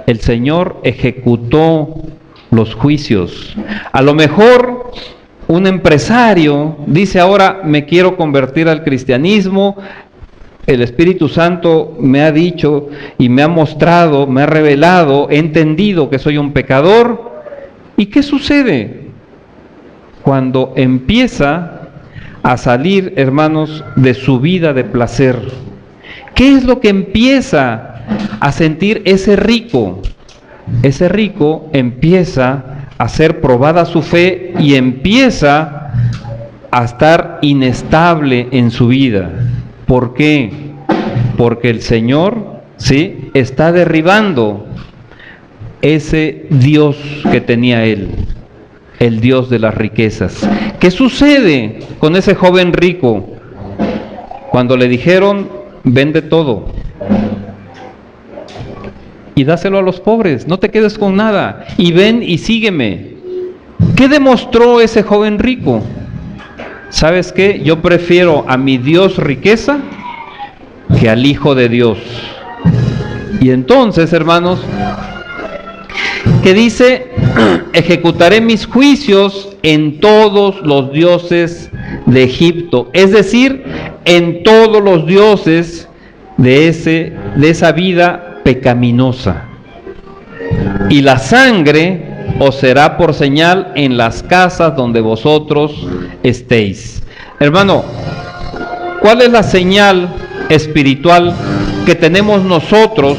el Señor ejecutó los juicios. A lo mejor un empresario dice ahora me quiero convertir al cristianismo, el Espíritu Santo me ha dicho y me ha mostrado, me ha revelado, he entendido que soy un pecador. ¿Y qué sucede? Cuando empieza a salir, hermanos, de su vida de placer. ¿Qué es lo que empieza a sentir ese rico? Ese rico empieza a ser probada su fe y empieza a estar inestable en su vida. ¿Por qué? Porque el Señor, ¿sí?, está derribando ese Dios que tenía él, el Dios de las riquezas. ¿Qué sucede con ese joven rico? Cuando le dijeron, vende todo y dáselo a los pobres, no te quedes con nada, y ven y sígueme. ¿Qué demostró ese joven rico? ¿Sabes qué? Yo prefiero a mi Dios riqueza que al Hijo de Dios. Y entonces, hermanos, que dice, ejecutaré mis juicios en todos los dioses de Egipto, es decir, en todos los dioses de esa vida pecaminosa. Y la sangre os será por señal en las casas donde vosotros estéis. Hermano, ¿cuál es la señal espiritual que tenemos nosotros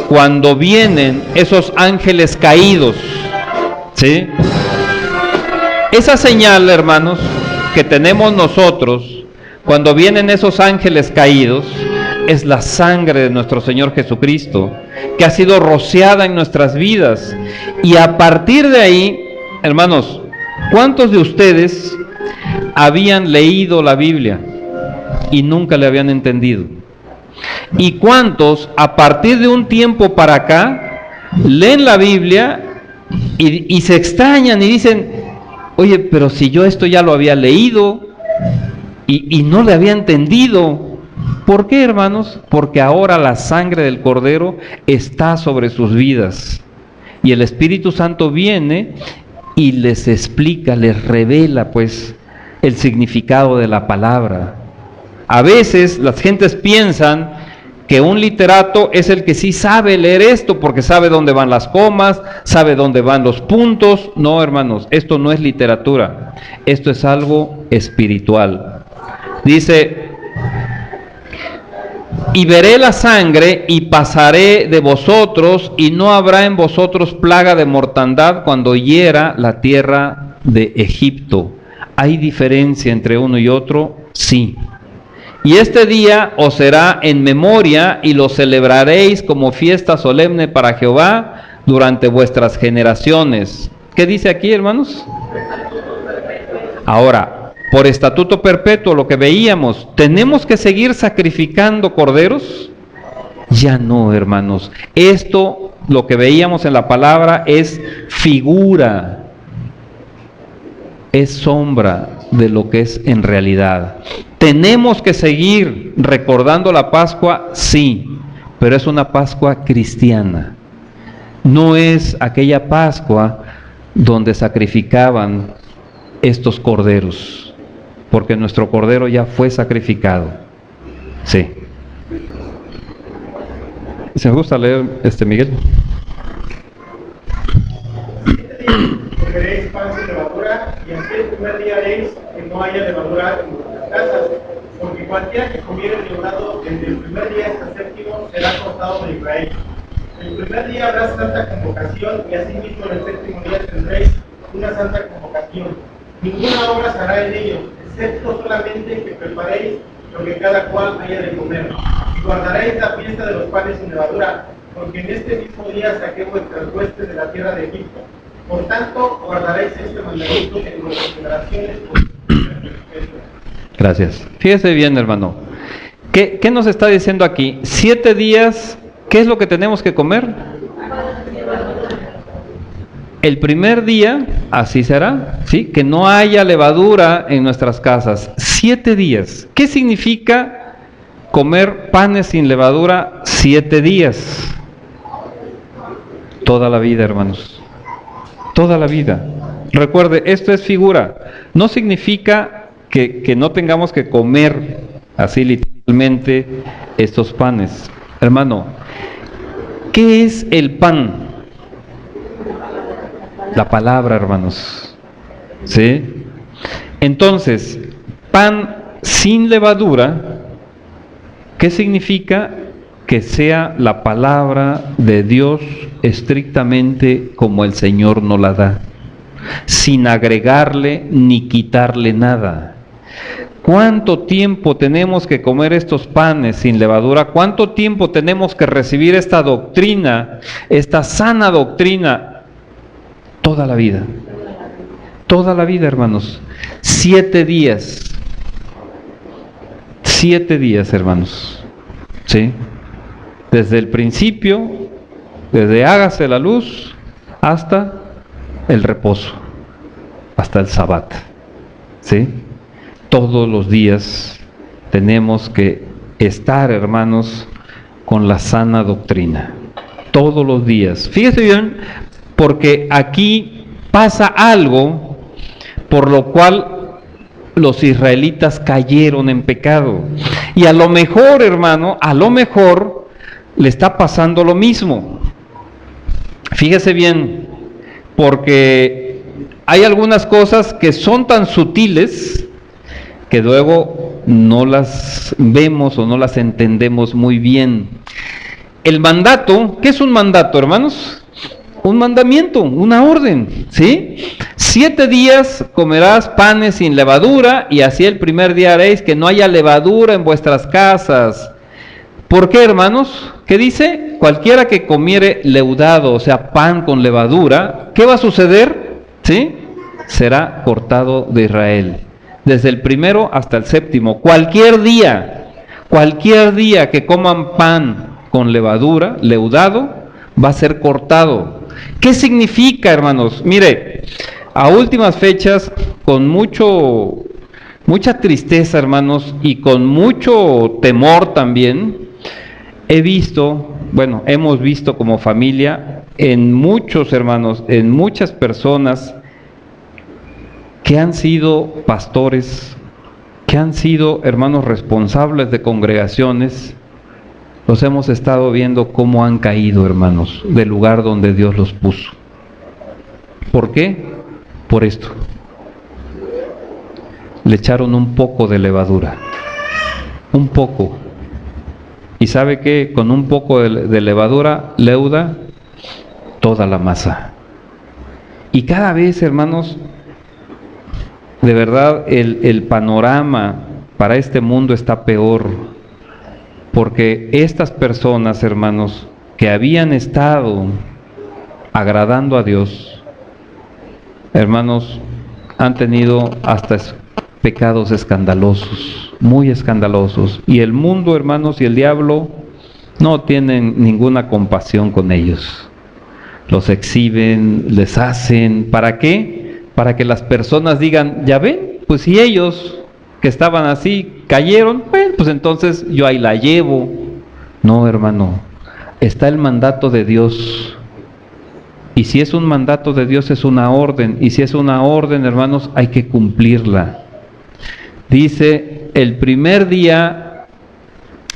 cuando vienen esos ángeles caídos? ¿Sí? Esa señal, hermanos, que tenemos nosotros cuando vienen esos ángeles caídos es la sangre de nuestro Señor Jesucristo, que ha sido rociada en nuestras vidas. Y a partir de ahí, hermanos, ¿cuántos de ustedes habían leído la Biblia y nunca le habían entendido? ¿Y cuántos a partir de un tiempo para acá leen la Biblia y se extrañan y dicen, oye, pero si yo esto ya lo había leído y no le había entendido? ¿Por qué, hermanos? Porque ahora la sangre del Cordero está sobre sus vidas. Y el Espíritu Santo viene y les explica, les revela pues el significado de la palabra. A veces las gentes piensan que un literato es el que sí sabe leer esto porque sabe dónde van las comas, sabe dónde van los puntos. No, hermanos, esto no es literatura, esto es algo espiritual. Dice, y veré la sangre y pasaré de vosotros y no habrá en vosotros plaga de mortandad cuando hiera la tierra de Egipto. ¿Hay diferencia entre uno y otro? Sí. Y este día os será en memoria y lo celebraréis como fiesta solemne para Jehová durante vuestras generaciones. ¿Qué dice aquí, hermanos? Ahora, por estatuto perpetuo, lo que veíamos, ¿tenemos que seguir sacrificando corderos? Ya no, hermanos. Esto, lo que veíamos en la palabra, es figura, es sombra de lo que es en realidad. ¿Tenemos que seguir recordando la Pascua? Sí, pero es una Pascua cristiana. No es aquella Pascua donde sacrificaban estos corderos, porque nuestro cordero ya fue sacrificado. Sí. ¿Se me gusta leer, Miguel? Comeréis pan sin levadura, y así el primer día haréis que no haya levadura en vuestras casas, porque cualquiera que comiere leudado desde el primer día hasta el séptimo será cortado de Israel. El primer día habrá santa convocación, y asimismo en el séptimo día tendréis una santa convocación. Ninguna obra se hará en ellos, excepto solamente que preparéis lo que cada cual haya de comer. Y guardaréis la fiesta de los panes sin levadura, porque en este mismo día saqué vuestras huestes de la tierra de Egipto. Por tanto, guardaréis este mandamiento en vuestras generaciones. Gracias. Fíjese bien, hermano. ¿Qué nos está diciendo aquí? 7 días, ¿qué es lo que tenemos que comer? El primer día, así será, ¿sí? Que no haya levadura en nuestras casas. 7 días. ¿Qué significa comer panes sin levadura 7 días? Toda la vida, hermanos. Toda la vida. Recuerde, esto es figura. No significa que no tengamos que comer así literalmente estos panes. Hermano, ¿qué es el pan? La palabra, hermanos. ¿Sí? Entonces, pan sin levadura, ¿qué significa? Que sea la palabra de Dios estrictamente como el Señor nos la da, sin agregarle ni quitarle nada. ¿Cuánto tiempo tenemos que comer estos panes sin levadura? ¿Cuánto tiempo tenemos que recibir esta doctrina, esta sana doctrina? Toda la vida. Toda la vida, hermanos. 7 días. 7 días, hermanos. ¿Sí? Desde el principio, desde hágase la luz, hasta el reposo, hasta el Sabbat. ¿Sí? Todos los días tenemos que estar, hermanos, con la sana doctrina. Todos los días. Fíjese bien, porque aquí pasa algo por lo cual los israelitas cayeron en pecado. Y a lo mejor, hermano, a lo mejor le está pasando lo mismo. Fíjese bien, porque hay algunas cosas que son tan sutiles que luego no las vemos o no las entendemos muy bien. El mandato, ¿qué es un mandato, hermanos? Un mandamiento, una orden, ¿sí? 7 días comerás panes sin levadura, y así el primer día haréis que no haya levadura en vuestras casas. ¿Por qué, hermanos? ¿Qué dice? Cualquiera que comiere leudado, o sea, pan con levadura, ¿qué va a suceder? ¿Sí? Será cortado de Israel. Desde el primero hasta el séptimo. Cualquier día que coman pan con levadura, leudado, va a ser cortado. ¿Qué significa, hermanos? Mire, a últimas fechas, con mucha tristeza, hermanos, y con mucho temor también, hemos visto como familia en muchos hermanos, en muchas personas que han sido pastores, que han sido hermanos responsables de congregaciones. Los hemos estado viendo cómo han caído, hermanos, del lugar donde Dios los puso. ¿Por qué? Por esto. Le echaron un poco de levadura. Un poco. ¿Y sabe qué? Con un poco de levadura, leuda toda la masa. Y cada vez, hermanos, de verdad, el panorama para este mundo está peor. Porque estas personas, hermanos, que habían estado agradando a Dios, hermanos, han tenido hasta pecados escandalosos, muy escandalosos. Y el mundo, hermanos, y el diablo no tienen ninguna compasión con ellos. Los exhiben, les hacen. ¿Para qué? Para que las personas digan, ya ven, pues si ellos que estaban así cayeron, bueno, pues entonces yo ahí la llevo. No, hermano, está el mandato de Dios. Y si es un mandato de Dios, es una orden. Y si es una orden, hermanos, hay que cumplirla. Dice, el primer día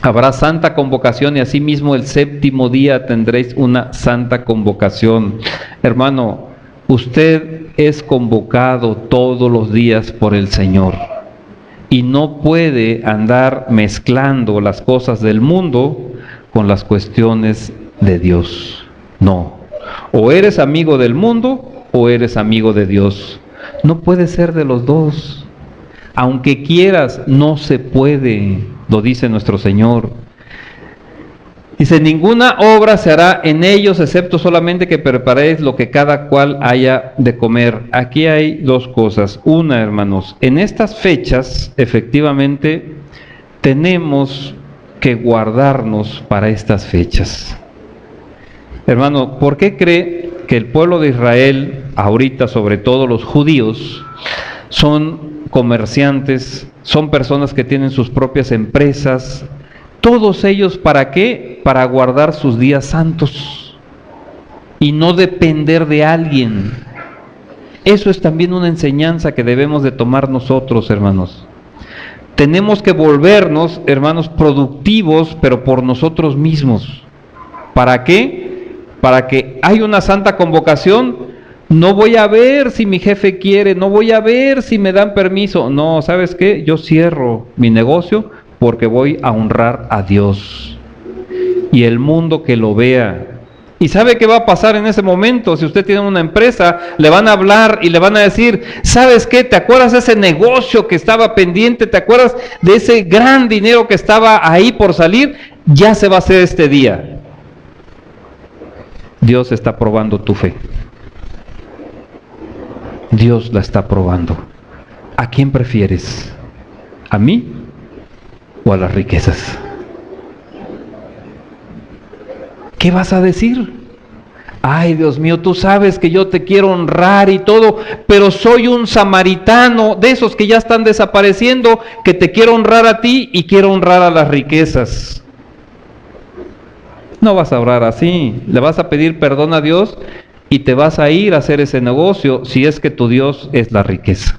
habrá santa convocación, y asimismo el séptimo día tendréis una santa convocación. Hermano, usted es convocado todos los días por el Señor. Y no puede andar mezclando las cosas del mundo con las cuestiones de Dios. No. O eres amigo del mundo o eres amigo de Dios. No puede ser de los dos. Aunque quieras, no se puede, lo dice nuestro Señor. Dice, ninguna obra se hará en ellos, excepto solamente que preparéis lo que cada cual haya de comer. Aquí hay dos cosas. Una, hermanos, en estas fechas, efectivamente, tenemos que guardarnos para estas fechas. Hermano, ¿por qué cree que el pueblo de Israel, ahorita sobre todo los judíos, son comerciantes, son personas que tienen sus propias empresas? Todos ellos, ¿para qué? Para guardar sus días santos. y no depender de alguien. Eso es también una enseñanza que debemos de tomar nosotros, hermanos. Tenemos que volvernos, hermanos, productivos, pero por nosotros mismos. ¿Para qué? Para que haya una santa convocación. No voy a ver si mi jefe quiere, no voy a ver si me dan permiso. No, ¿sabes qué? Yo cierro mi negocio porque voy a honrar a Dios. Y el mundo que lo vea. ¿Y sabe qué va a pasar en ese momento? Si usted tiene una empresa, le van a hablar y le van a decir, ¿sabes qué? ¿Te acuerdas de ese negocio que estaba pendiente? ¿Te acuerdas de ese gran dinero que estaba ahí por salir? Ya se va a hacer este día. Dios está probando tu fe. Dios la está probando. ¿A quién prefieres? ¿A mí o a las riquezas? ¿Qué vas a decir? Ay, Dios mío, tú sabes que yo te quiero honrar y todo, pero soy un samaritano de esos que ya están desapareciendo, que te quiero honrar a ti y quiero honrar a las riquezas. No vas a orar así, le vas a pedir perdón a Dios y te vas a ir a hacer ese negocio si es que tu Dios es la riqueza.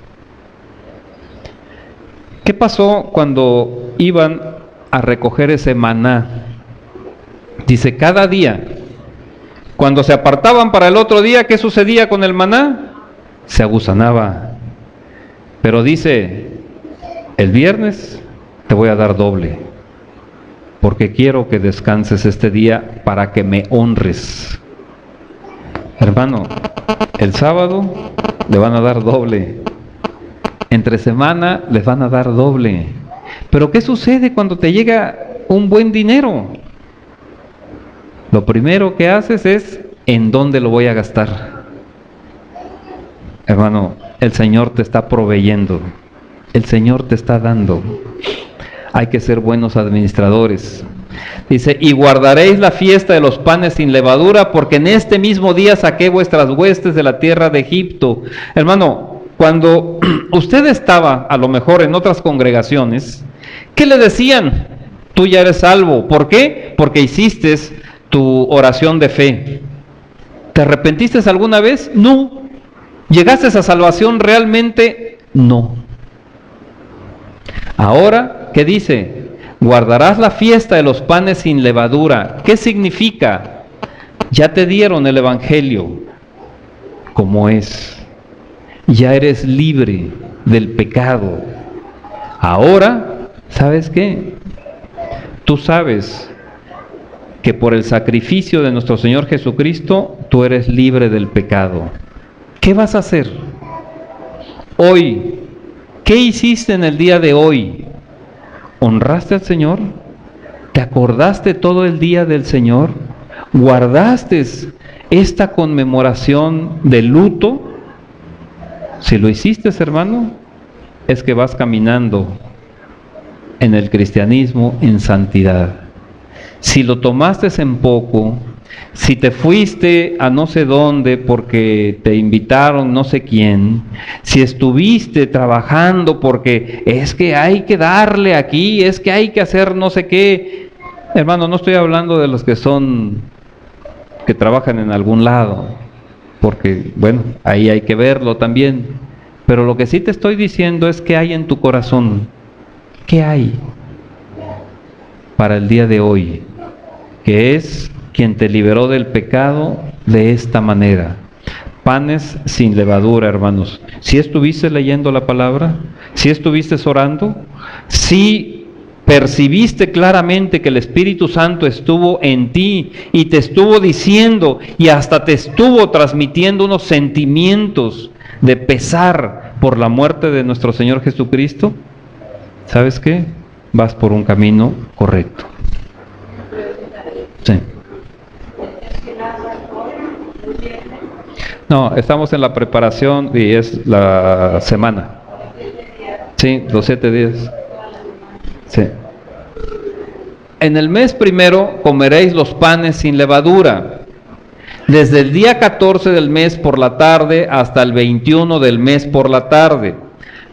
¿Qué pasó cuando iban a recoger ese maná? Dice, cada día, cuando se apartaban para el otro día, ¿qué sucedía con el maná? Se agusanaba. Pero dice, el viernes te voy a dar doble, porque quiero que descanses este día para que me honres. Hermano, el sábado le van a dar doble, entre semana les van a dar doble. Pero ¿qué sucede cuando te llega un buen dinero? Lo primero que haces es, ¿en dónde lo voy a gastar? Hermano, el Señor te está proveyendo, el Señor te está dando. Hay que ser buenos administradores. Dice, y guardaréis la fiesta de los panes sin levadura, porque en este mismo día saqué vuestras huestes de la tierra de Egipto. Hermano, cuando usted estaba a lo mejor en otras congregaciones, ¿qué le decían? Tú ya eres salvo. ¿Por qué? Porque hiciste tu oración de fe. ¿Te arrepentiste alguna vez? No. ¿Llegaste a salvación realmente? No. Ahora, ¿qué dice? Guardarás la fiesta de los panes sin levadura. ¿Qué significa? Ya te dieron el evangelio como es. Ya eres libre del pecado. Ahora, ¿sabes qué? Tú sabes que por el sacrificio de nuestro Señor Jesucristo, tú eres libre del pecado. ¿Qué vas a hacer? Hoy, ¿qué hiciste en el día de hoy? ¿Honraste al Señor? ¿Te acordaste todo el día del Señor? ¿Guardaste esta conmemoración de luto? Si lo hiciste, hermano, es que vas caminando en el cristianismo en santidad. Si lo tomaste en poco, si te fuiste a no sé dónde porque te invitaron no sé quién, si estuviste trabajando porque es que hay que darle aquí, es que hay que hacer no sé qué. Hermano, no estoy hablando de los que trabajan en algún lado, porque bueno, ahí hay que verlo también. Pero lo que sí te estoy diciendo es qué hay en tu corazón, qué hay para el día de hoy, que es quien te liberó del pecado de esta manera. Panes sin levadura, hermanos. Si estuviste leyendo la palabra, si estuviste orando, si percibiste claramente que el Espíritu Santo estuvo en ti y te estuvo diciendo y hasta te estuvo transmitiendo unos sentimientos de pesar por la muerte de nuestro Señor Jesucristo, ¿sabes qué? Vas por un camino correcto. Sí. No, estamos en la preparación y es la semana. Sí, los 7 días. Sí. En el mes primero comeréis los panes sin levadura, desde el día 14 del mes por la tarde hasta el 21 del mes por la tarde.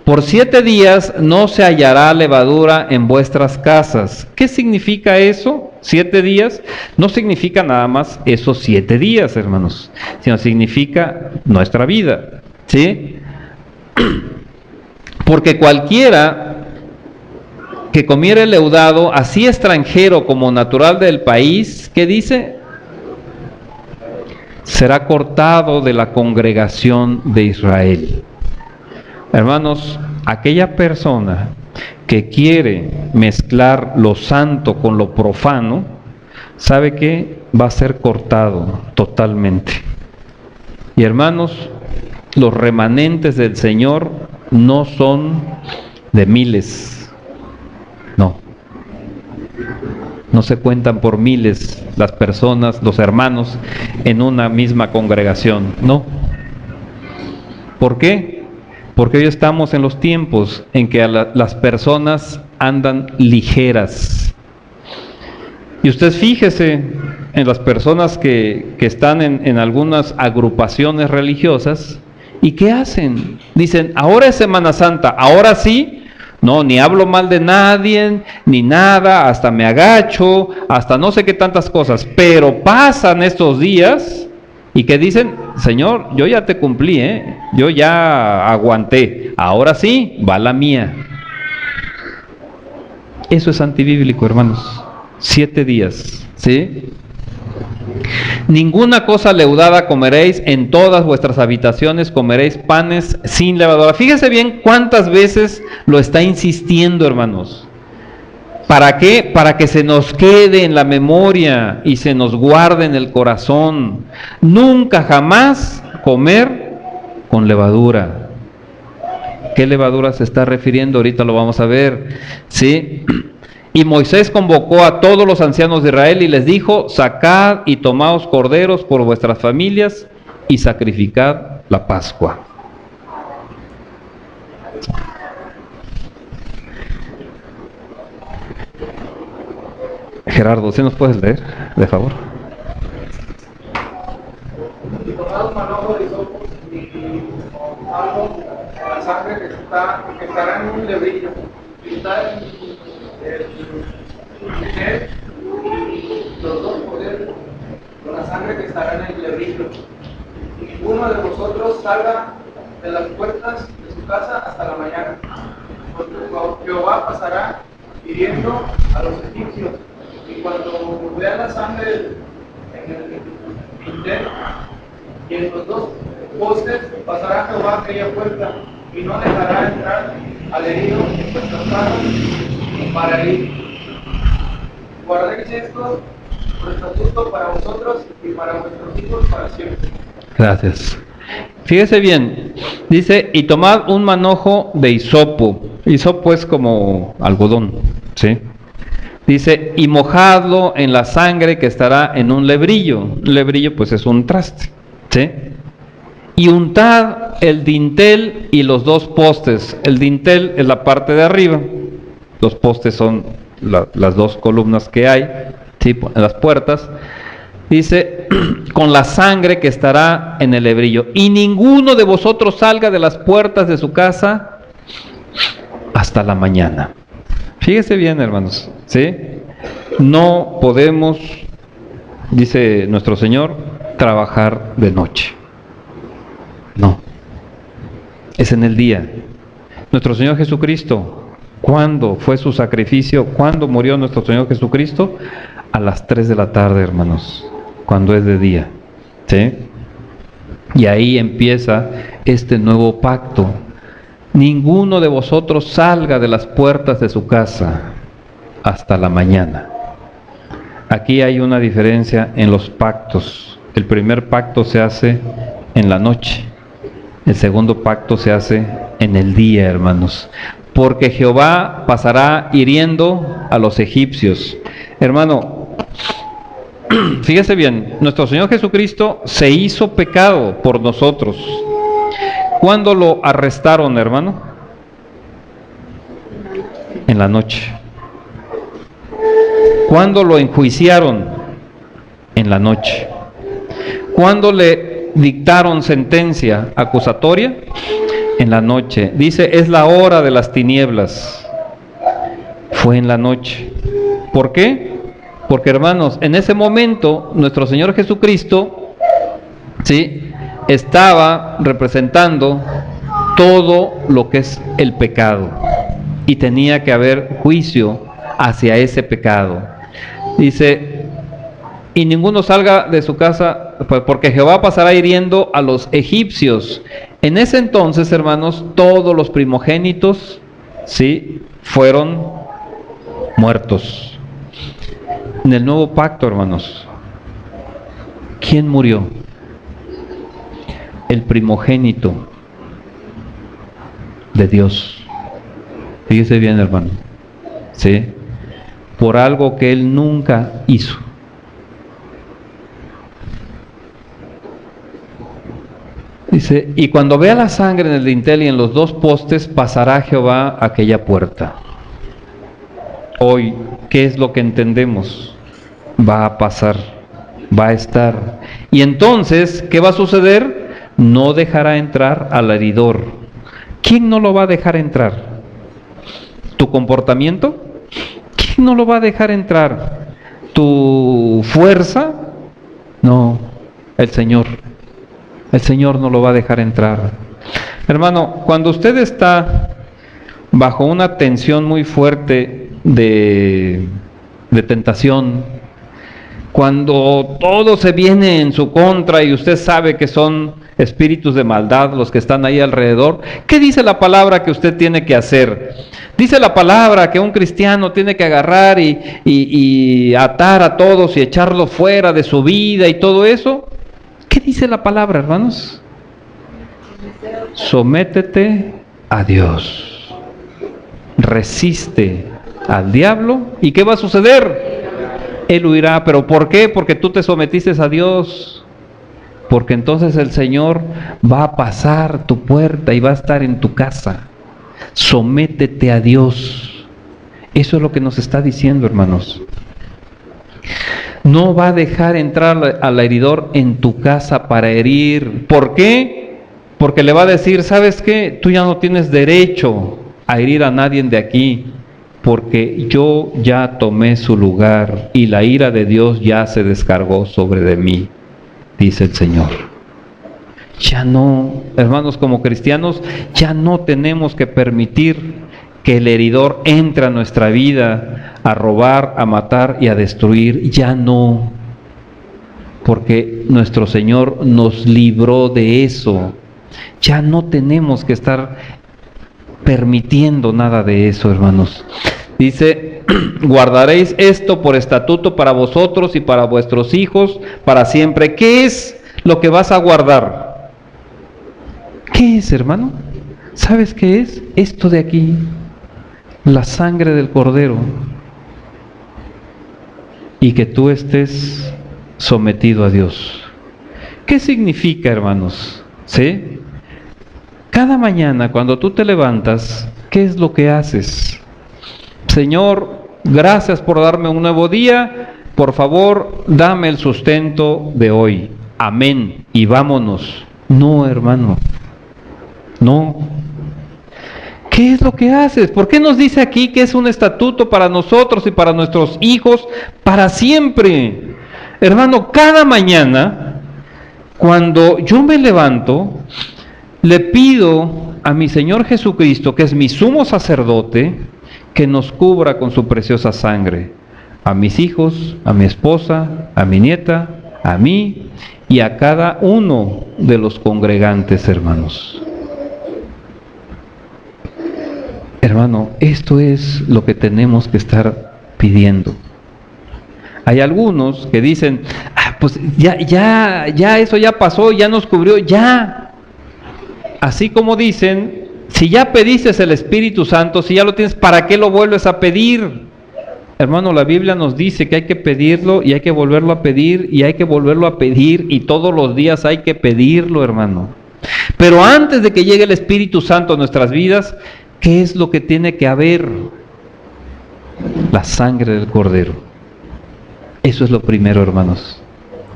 Por 7 días no se hallará levadura en vuestras casas. ¿Qué significa eso? 7 días no significa nada más esos 7 días, hermanos, sino significa nuestra vida, ¿sí? Porque cualquiera que comiere leudado, así extranjero como natural del país, ¿qué dice? Será cortado de la congregación de Israel. Hermanos, aquella persona que quiere mezclar lo santo con lo profano, ¿sabe qué? Va a ser cortado totalmente. Y hermanos, los remanentes del Señor no son de miles, no se cuentan por miles las personas, los hermanos en una misma congregación, no. ¿Por qué? Porque hoy estamos en los tiempos en que las personas andan ligeras. Y usted fíjese en las personas que están en algunas agrupaciones religiosas, ¿y qué hacen? Dicen, ahora es Semana Santa, ahora sí, no, ni hablo mal de nadie, ni nada, hasta me agacho, hasta no sé qué tantas cosas, pero pasan estos días y que dicen, Señor, yo ya te cumplí, yo ya aguanté, ahora sí, va la mía. Eso es antibíblico, hermanos. 7 días, ¿sí? Ninguna cosa leudada comeréis, en todas vuestras habitaciones comeréis panes sin levadura. Fíjese bien cuántas veces lo está insistiendo, hermanos. ¿Para qué? Para que se nos quede en la memoria y se nos guarde en el corazón. Nunca jamás comer con levadura. ¿Qué levadura se está refiriendo? Ahorita lo vamos a ver, ¿sí? Y Moisés convocó a todos los ancianos de Israel y les dijo, sacad y tomaos corderos por vuestras familias y sacrificad la Pascua. Gerardo, ¿sí nos puedes leer, de favor? Y tomad un manojo de hisopo y algo con la sangre que estará en un lebrillo, y está en los 2 corderos con la sangre que estará en el lebrillo. Y ninguno de vosotros salga de las puertas de su casa hasta la mañana, porque Jehová pasará hiriendo a los egipcios. Y cuando vean la sangre en el dintel y en los 2 postes, pasará Jehová aquella puerta y no dejará entrar al herido en vuestras casas para herir. Guardéis esto por estatuto para vosotros y para vuestros hijos para siempre. Gracias. Fíjese bien, dice, y tomad un manojo de hisopo. Hisopo es como algodón, ¿sí? Dice, y mojadlo en la sangre que estará en un lebrillo. Un lebrillo pues es un traste, ¿sí? Y untad el dintel y los 2 postes. El dintel es la parte de arriba. Los postes son las 2 columnas que hay, ¿sí? En las puertas. Dice, con la sangre que estará en el lebrillo. Y ninguno de vosotros salga de las puertas de su casa hasta la mañana. Fíjese bien, hermanos, ¿sí? No podemos, dice nuestro Señor, trabajar de noche. No. Es en el día. Nuestro Señor Jesucristo, ¿cuándo fue su sacrificio? ¿Cuándo murió nuestro Señor Jesucristo? A las 3 de la tarde, hermanos, cuando es de día, ¿sí? Y ahí empieza este nuevo pacto. Ninguno de vosotros salga de las puertas de su casa hasta la mañana. Aquí hay una diferencia en los pactos. El primer pacto se hace en la noche. El segundo pacto se hace en el día, hermanos. Porque Jehová pasará hiriendo a los egipcios. Hermano, fíjese bien, nuestro Señor Jesucristo se hizo pecado por nosotros. ¿Cuándo lo arrestaron, hermano? En la noche. ¿Cuándo lo enjuiciaron? En la noche. ¿Cuándo le dictaron sentencia acusatoria? En la noche. Dice, es la hora de las tinieblas. Fue en la noche. ¿Por qué? Porque hermanos, en ese momento nuestro Señor Jesucristo, ¿sí?, estaba representando todo lo que es el pecado y tenía que haber juicio hacia ese pecado. Dice, y ninguno salga de su casa, porque Jehová pasará hiriendo a los egipcios. En ese entonces, hermanos, todos los primogénitos, ¿sí?, fueron muertos. En el nuevo pacto, hermanos, ¿quién murió? El primogénito de Dios. Fíjese bien, hermano, ¿sí?, por algo que Él nunca hizo. Dice, y cuando vea la sangre en el dintel y en los dos postes, pasará Jehová a aquella puerta. Hoy, ¿qué es lo que entendemos? Va a pasar, va a estar. Y entonces, ¿qué va a suceder? No dejará entrar al heridor. ¿Quién no lo va a dejar entrar? ¿Tu comportamiento? ¿Quién no lo va a dejar entrar? ¿Tu fuerza? No, el Señor. El Señor no lo va a dejar entrar. Hermano, cuando usted está bajo una tensión muy fuerte de tentación, cuando todo se viene en su contra y usted sabe que son espíritus de maldad los que están ahí alrededor, ¿qué dice la palabra que usted tiene que hacer? Dice la palabra que un cristiano tiene que agarrar y atar a todos y echarlos fuera de su vida y todo eso. ¿Qué dice la palabra, hermanos? Sométete a Dios. Resiste al diablo. ¿Y qué va a suceder? Él huirá. ¿Pero por qué? Porque tú te sometiste a Dios. Porque entonces el Señor va a pasar tu puerta y va a estar en tu casa. Sométete a Dios. Eso es lo que nos está diciendo, hermanos. No va a dejar entrar al heridor en tu casa para herir. ¿Por qué? Porque le va a decir, ¿sabes qué? Tú ya no tienes derecho a herir a nadie de aquí, porque yo ya tomé su lugar y la ira de Dios ya se descargó sobre de mí, dice el Señor. Ya no, hermanos, como cristianos, ya no tenemos que permitir que el heridor entre a nuestra vida a robar, a matar y a destruir. Ya no, porque nuestro Señor nos libró de eso. Ya no tenemos que estar permitiendo nada de eso, hermanos. Dice, guardaréis esto por estatuto para vosotros y para vuestros hijos para siempre. ¿Qué es lo que vas a guardar? ¿Qué es, hermano? ¿Sabes qué es? Esto de aquí. La sangre del Cordero, y que tú estés sometido a Dios. ¿Qué significa, hermanos? ¿Sí? Cada mañana cuando tú te levantas, ¿qué es lo que haces? Señor, gracias por darme un nuevo día, por favor, dame el sustento de hoy. Amén. Y vámonos. No, hermano. No. ¿Qué es lo que haces? ¿Por qué nos dice aquí que es un estatuto para nosotros y para nuestros hijos para siempre? Hermano, cada mañana, cuando yo me levanto, le pido a mi Señor Jesucristo, que es mi sumo sacerdote, que nos cubra con su preciosa sangre. A mis hijos, a mi esposa, a mi nieta, a mí y a cada uno de los congregantes, hermanos. Hermano, esto es lo que tenemos que estar pidiendo. Hay algunos que dicen, pues ya eso ya pasó, ya nos cubrió, ya. Así como dicen, si ya pediste el Espíritu Santo, si ya lo tienes, ¿para qué lo vuelves a pedir? Hermano, la Biblia nos dice que hay que pedirlo y hay que volverlo a pedir y hay que volverlo a pedir y todos los días hay que pedirlo, hermano. Pero antes de que llegue el Espíritu Santo a nuestras vidas, ¿qué es lo que tiene que haber? La sangre del Cordero. Eso es lo primero, hermanos.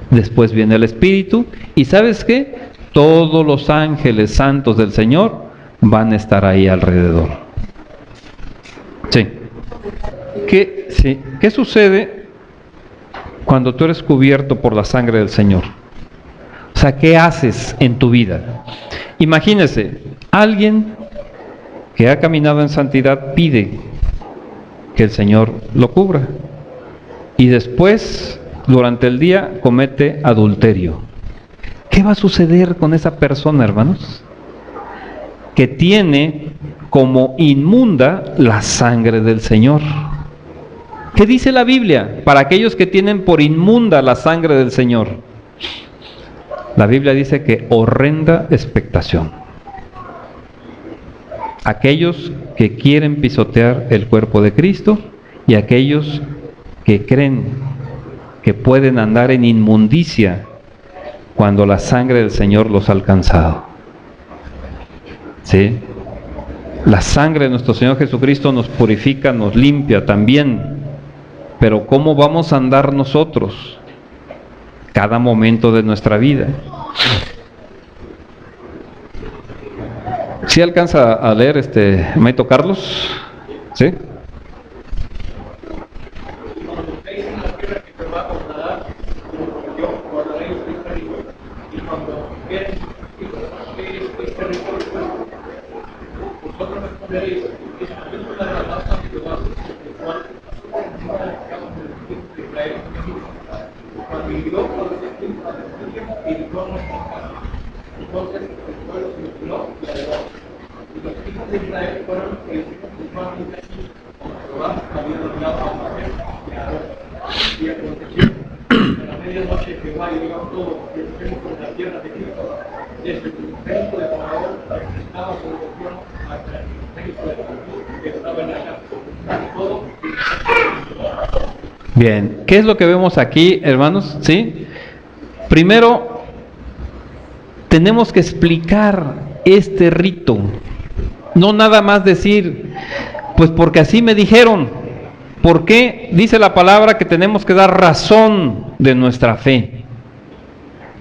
Después viene el Espíritu y ¿sabes qué? Todos los ángeles santos del Señor van a estar ahí alrededor. Sí. ¿Qué sucede cuando tú eres cubierto por la sangre del Señor? O sea, ¿qué haces en tu vida? Imagínese, alguien que ha caminado en santidad pide que el Señor lo cubra y después, durante el día, comete adulterio. ¿Qué va a suceder con esa persona, hermanos? Que tiene como inmunda la sangre del Señor. ¿Qué dice la Biblia para aquellos que tienen por inmunda la sangre del Señor? La Biblia dice que horrenda expectación. Aquellos que quieren pisotear el cuerpo de Cristo y aquellos que creen que pueden andar en inmundicia cuando la sangre del Señor los ha alcanzado. ¿Sí? La sangre de nuestro Señor Jesucristo nos purifica, nos limpia también. Pero ¿cómo vamos a andar nosotros cada momento de nuestra vida? ¿Sí alcanza a leer Maito Carlos? ¿Sí? Bien, ¿qué es lo que vemos aquí, hermanos? ¿Sí? Primero, tenemos que explicar este rito. No nada más decir, pues porque así me dijeron. ¿Por qué? Dice la palabra que tenemos que dar razón de nuestra fe.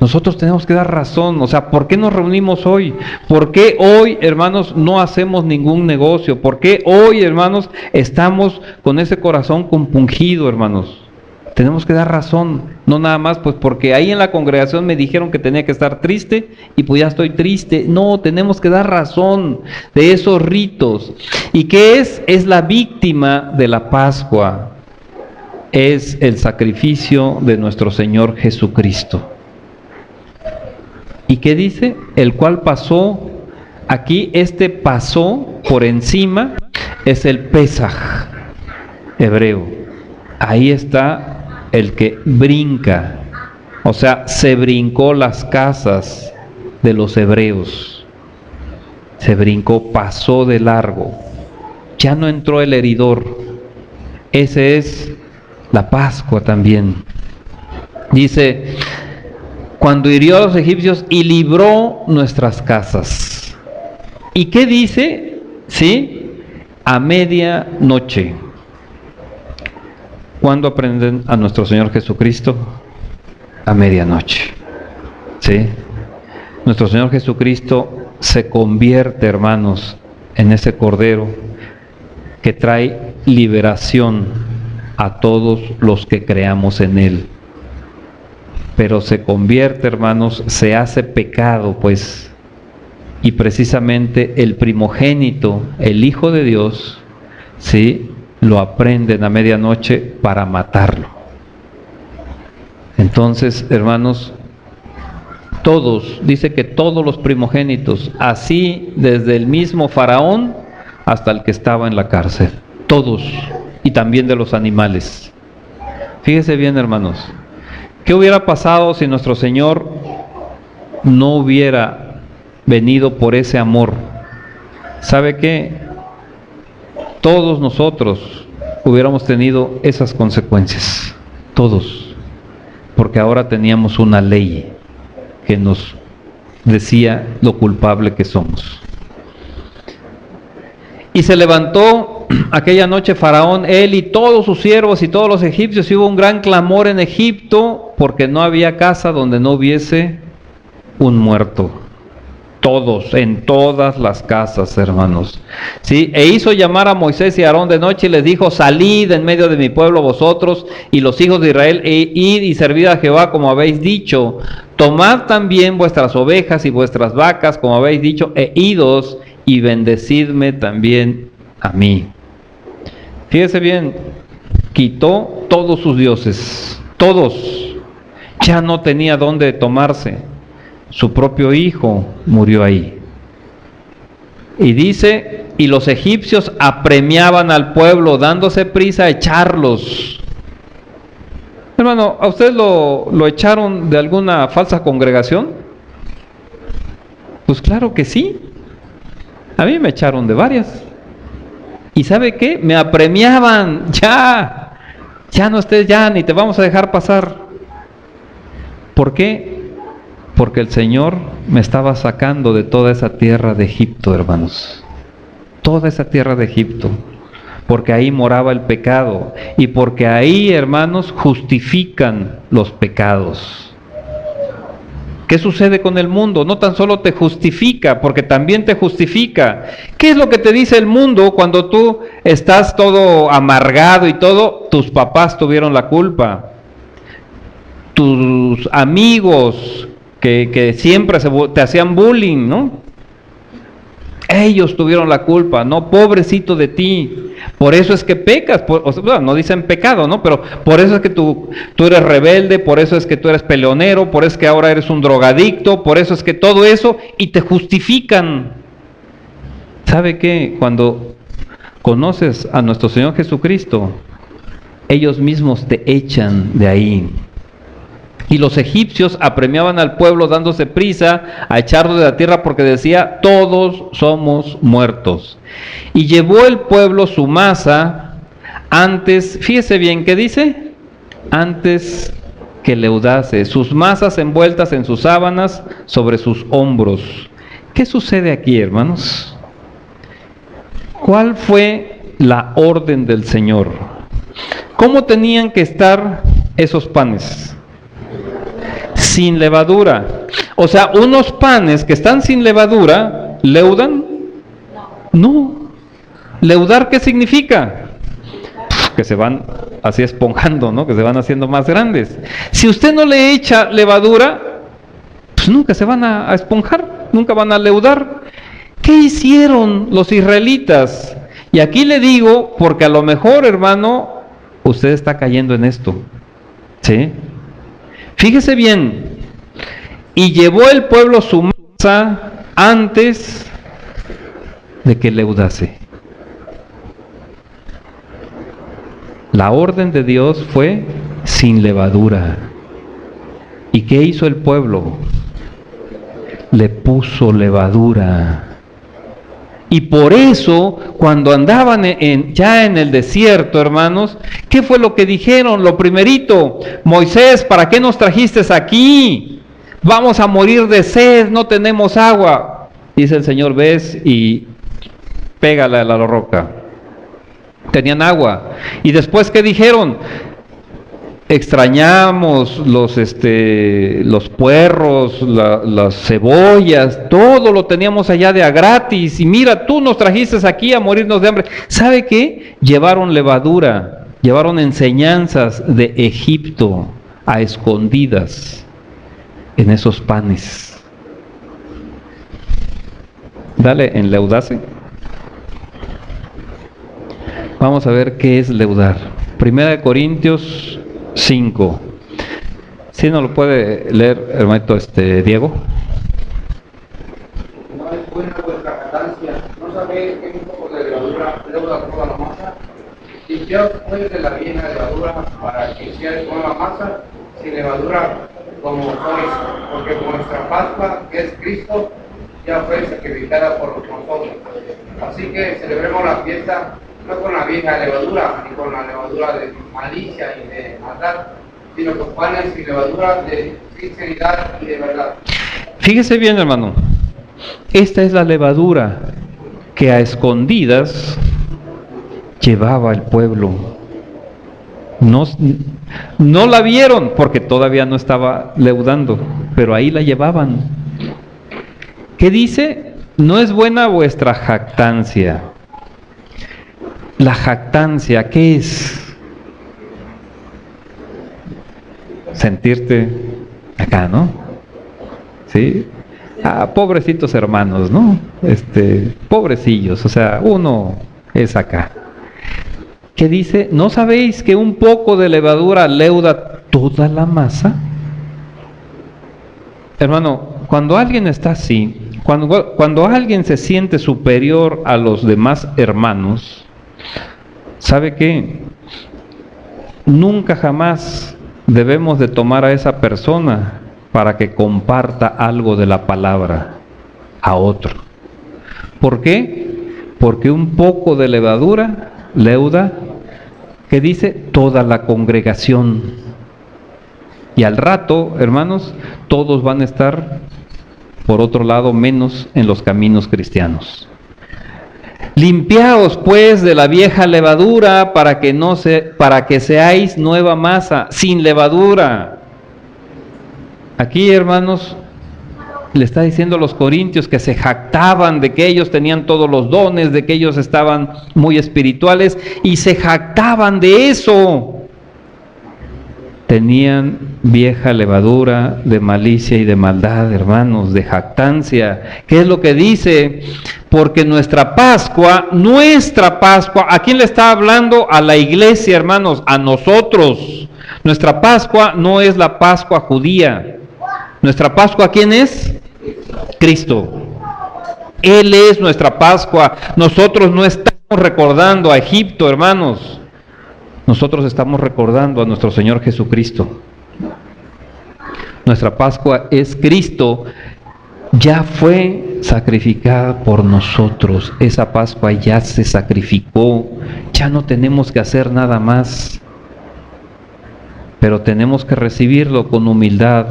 Nosotros tenemos que dar razón, o sea, ¿por qué nos reunimos hoy? ¿Por qué hoy, hermanos, no hacemos ningún negocio? ¿Por qué hoy, hermanos, estamos con ese corazón compungido, hermanos? Tenemos que dar razón, no nada más pues porque ahí en la congregación me dijeron que tenía que estar triste y pues ya estoy triste. No, tenemos que dar razón de esos ritos. ¿Y qué es? Es la víctima de la Pascua. Es el sacrificio de nuestro Señor Jesucristo. ¿Y qué dice? El cual pasó, aquí pasó por encima, es el Pesaj hebreo. Ahí está el que brinca, o sea, se brincó las casas de los hebreos. Se brincó, pasó de largo. Ya no entró el heridor. Ese es la Pascua también. Dice, cuando hirió a los egipcios y libró nuestras casas. ¿Y qué dice? ¿Sí? A medianoche. ¿Cuándo aprenden a nuestro Señor Jesucristo? A medianoche. ¿Sí? Nuestro Señor Jesucristo se convierte, hermanos, en ese Cordero que trae liberación a todos los que creamos en Él. Pero se convierte, hermanos, se hace pecado, pues, y precisamente el primogénito, el Hijo de Dios, ¿sí?, lo aprenden a medianoche para matarlo. Entonces, hermanos, todos, dice que todos los primogénitos, así desde el mismo faraón hasta el que estaba en la cárcel, todos, y también de los animales. Fíjese bien, hermanos, ¿qué hubiera pasado si nuestro Señor no hubiera venido por ese amor? ¿Sabe qué? Todos nosotros hubiéramos tenido esas consecuencias, todos, porque ahora teníamos una ley que nos decía lo culpable que somos. Y se levantó aquella noche Faraón, él y todos sus siervos y todos los egipcios, y hubo un gran clamor en Egipto, porque no había casa donde no hubiese un muerto. todos, en todas las casas, hermanos. ¿Sí? E hizo llamar a Moisés y a Aarón de noche y les dijo: salid en medio de mi pueblo vosotros y los hijos de Israel, e id y servid a Jehová como habéis dicho. Tomad también vuestras ovejas y vuestras vacas como habéis dicho, e idos y bendecidme también a mí. Fíjese bien, quitó todos sus dioses, todos. Ya no tenía dónde tomarse. Su propio hijo murió ahí. Y dice, y los egipcios apremiaban al pueblo, dándose prisa a echarlos. Hermano, ¿a usted lo echaron de alguna falsa congregación? Pues claro que sí. A mí me echaron de varias. ¿Y sabe qué? Me apremiaban, ya no estés, ya ni te vamos a dejar pasar. ¿Por qué? Porque el Señor me estaba sacando de toda esa tierra de Egipto, hermanos. Toda esa tierra de Egipto. Porque ahí moraba el pecado. Y porque ahí, hermanos, justifican los pecados. ¿Qué sucede con el mundo? No tan solo te justifica, porque también te justifica. ¿Qué es lo que te dice el mundo cuando tú estás todo amargado y todo? Tus papás tuvieron la culpa. Tus amigos que siempre te hacían bullying, ¿no? Ellos tuvieron la culpa, no, pobrecito de ti. Por eso es que pecas, no dicen pecado, ¿no? Pero por eso es que tú eres rebelde, por eso es que tú eres peleonero, por eso es que ahora eres un drogadicto, por eso es que todo eso, y te justifican. ¿Sabe qué? Cuando conoces a nuestro Señor Jesucristo, ellos mismos te echan de ahí. Y los egipcios apremiaban al pueblo dándose prisa a echarlo de la tierra porque decía: todos somos muertos. Y llevó el pueblo su masa antes, fíjese bien, ¿qué dice? Antes que leudase, sus masas envueltas en sus sábanas sobre sus hombros. ¿Qué sucede aquí, hermanos? ¿Cuál fue la orden del Señor? ¿Cómo tenían que estar esos panes? Sin levadura. O sea, unos panes que están sin levadura, ¿leudan? No. ¿Leudar qué significa? Que se van así esponjando, ¿no? Que se van haciendo más grandes. Si usted no le echa levadura, pues nunca se van a esponjar, nunca van a leudar. ¿Qué hicieron los israelitas? Y aquí le digo, porque a lo mejor, hermano, usted está cayendo en esto. ¿Sí? Fíjese bien, y llevó el pueblo su masa antes de que leudase. La orden de Dios fue sin levadura. ¿Y qué hizo el pueblo? Le puso levadura. Y por eso, cuando andaban ya en el desierto, hermanos, ¿qué fue lo que dijeron? Lo primerito: Moisés, ¿para qué nos trajiste aquí? Vamos a morir de sed, no tenemos agua. Dice el Señor: ves y pégale a la roca. Tenían agua. Y después, ¿qué dijeron? Extrañamos los puerros, las cebollas, todo lo teníamos allá de a gratis, y mira, tú nos trajiste aquí a morirnos de hambre. ¿Sabe qué? Llevaron levadura, llevaron enseñanzas de Egipto a escondidas en esos panes. Dale, enleudase. Vamos a ver qué es leudar. Primera de Corintios 5. ¿Sí no lo puede leer, hermanito Diego? No es buena vuestra jactancia, no sabéis que un poco de levadura leuda toda la masa. Limpiaos pues de la vieja levadura para que seáis nueva masa, sin levadura como sois, porque vuestra Pascua, que es Cristo, ya fue sacrificada por nosotros. Así que celebremos la fiesta no con la vieja levadura, ni con la levadura de malicia y de maldad, sino con panes y levadura de sinceridad y de verdad. Fíjese bien, hermano, esta es la levadura que a escondidas llevaba el pueblo. No la vieron porque todavía no estaba leudando, pero ahí la llevaban. ¿Qué dice? No es buena vuestra jactancia. La jactancia, ¿qué es? Sentirte acá, ¿no? ¿Sí? Pobrecitos hermanos, ¿no? Pobrecillos, o sea, uno es acá. ¿Qué dice? ¿No sabéis que un poco de levadura leuda toda la masa? Hermano, cuando alguien está así, cuando alguien se siente superior a los demás hermanos, ¿sabe qué? Nunca jamás debemos de tomar a esa persona para que comparta algo de la palabra a otro. ¿Por qué? Porque un poco de levadura leuda, que dice, toda la congregación. Y al rato, hermanos, todos van a estar, por otro lado, menos en los caminos cristianos. Limpiaos pues de la vieja levadura para que seáis nueva masa, sin levadura. Aquí, hermanos, le está diciendo a los corintios que se jactaban de que ellos tenían todos los dones, de que ellos estaban muy espirituales, y se jactaban de eso. Tenían vieja levadura de malicia y de maldad, hermanos, de jactancia. ¿Qué es lo que dice? Porque nuestra Pascua, ¿a quién le está hablando? A la iglesia, hermanos, a nosotros. Nuestra Pascua no es la Pascua judía. Nuestra Pascua, ¿quién es? Cristo. Él es nuestra Pascua. Nosotros no estamos recordando a Egipto, hermanos. Nosotros estamos recordando a nuestro Señor Jesucristo. Nuestra Pascua es Cristo. Ya fue sacrificada por nosotros. Esa Pascua ya se sacrificó. Ya no tenemos que hacer nada más. Pero tenemos que recibirlo con humildad.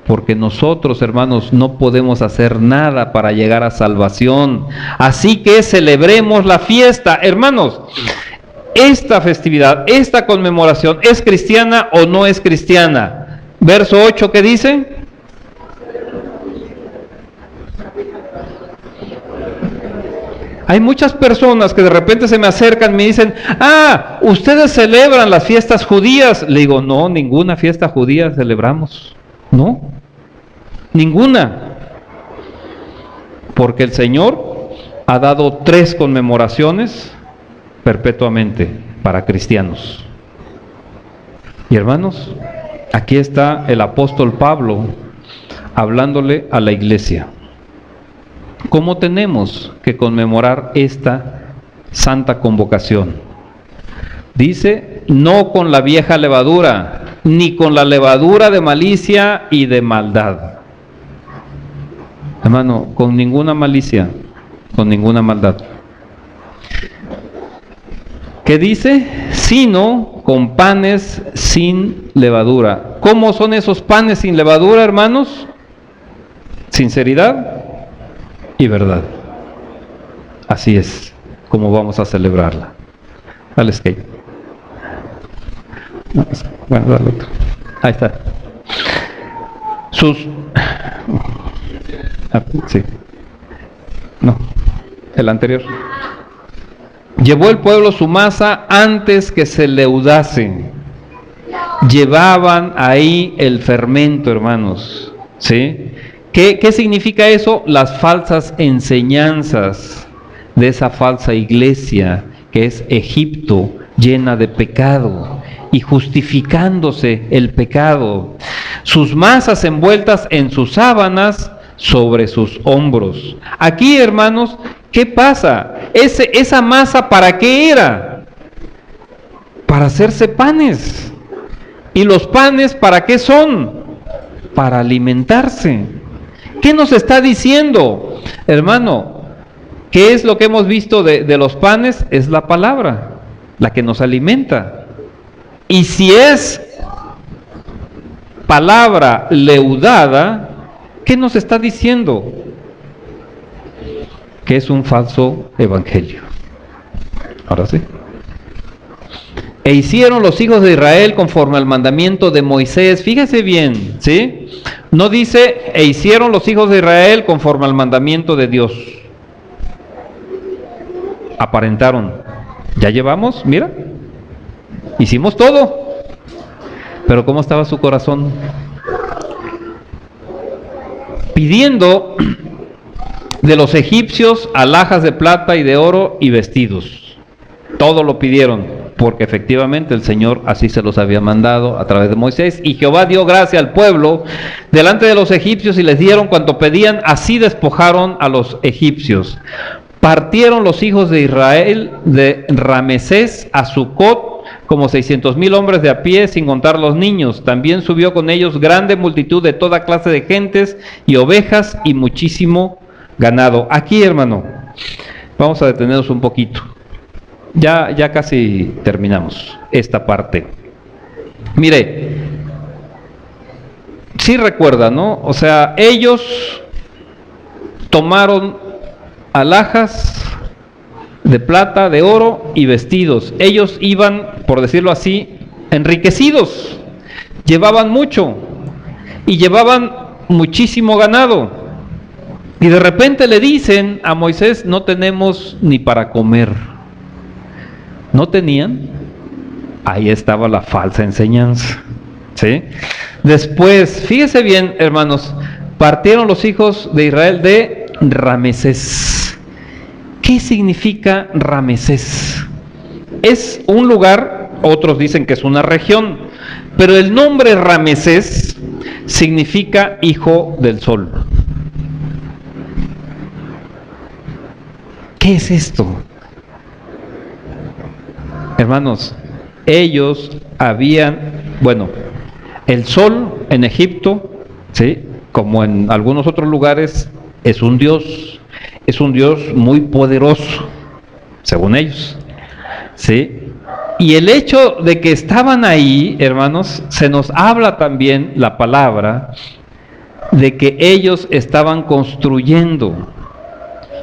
Porque nosotros, hermanos, no podemos hacer nada para llegar a salvación. Así que celebremos la fiesta. Hermanos, esta festividad, esta conmemoración, ¿es cristiana o no es cristiana? Verso 8, ¿qué dice? Hay muchas personas que de repente se me acercan y me dicen, ustedes celebran las fiestas judías. Le digo, no, ninguna fiesta judía celebramos. No, ninguna. Porque el Señor ha dado 3 conmemoraciones perpetuamente para cristianos. Y hermanos, aquí está el apóstol Pablo hablándole a la iglesia. ¿Cómo tenemos que conmemorar esta santa convocación? Dice, no con la vieja levadura, ni con la levadura de malicia y de maldad. Hermano, con ninguna malicia, con ninguna maldad. ¿Qué dice? Sino con panes sin levadura. ¿Cómo son esos panes sin levadura, hermanos? Sinceridad y verdad. Así es como vamos a celebrarla. Dale skate. Bueno, dale otro. Ahí está. Sí. No, el anterior. Llevó el pueblo su masa antes que se leudase. Llevaban ahí el fermento, hermanos. ¿Sí? ¿Qué significa eso? Las falsas enseñanzas de esa falsa iglesia que es Egipto, llena de pecado y justificándose el pecado. Sus masas envueltas en sus sábanas sobre sus hombros. Aquí, hermanos, ¿qué pasa? Esa masa, ¿para qué era? Para hacerse panes. ¿Y los panes para qué son? Para alimentarse. ¿Qué nos está diciendo? Hermano, ¿qué es lo que hemos visto de los panes? Es la palabra, la que nos alimenta. Y si es palabra leudada, ¿qué nos está diciendo? Que es un falso evangelio. Ahora sí. E hicieron los hijos de Israel conforme al mandamiento de Moisés. Fíjese bien, ¿sí? No dice, e hicieron los hijos de Israel conforme al mandamiento de Dios. Aparentaron. Ya llevamos, mira, hicimos todo. Pero ¿cómo estaba su corazón? Pidiendo de los egipcios alhajas de plata y de oro y vestidos. Todo lo pidieron, porque efectivamente el Señor así se los había mandado a través de Moisés. Y Jehová dio gracia al pueblo delante de los egipcios y les dieron cuanto pedían, así despojaron a los egipcios. Partieron los hijos de Israel de Ramesés a Sucot como 600,000 hombres de a pie, sin contar los niños. También subió con ellos grande multitud de toda clase de gentes y ovejas y muchísimo ganado. Aquí, hermano, vamos a detenernos un poquito. Ya casi terminamos esta parte. Mire, sí recuerda, ¿no? O sea, ellos tomaron alhajas de plata, de oro y vestidos. Ellos iban, por decirlo así, enriquecidos. Llevaban mucho y llevaban muchísimo ganado. Y de repente le dicen a Moisés, no tenemos ni para comer. ¿No tenían? Ahí estaba la falsa enseñanza, ¿sí? Después, fíjese bien, hermanos, partieron los hijos de Israel de Ramesés. ¿Qué significa Ramesés? Es un lugar, otros dicen que es una región, pero el nombre Ramesés significa hijo del sol. ¿Qué es esto? Hermanos, ellos habían, bueno, el sol en Egipto, ¿sí?, como en algunos otros lugares, es un dios muy poderoso, según ellos, ¿sí? Y el hecho de que estaban ahí, hermanos, se nos habla también la palabra de que ellos estaban construyendo,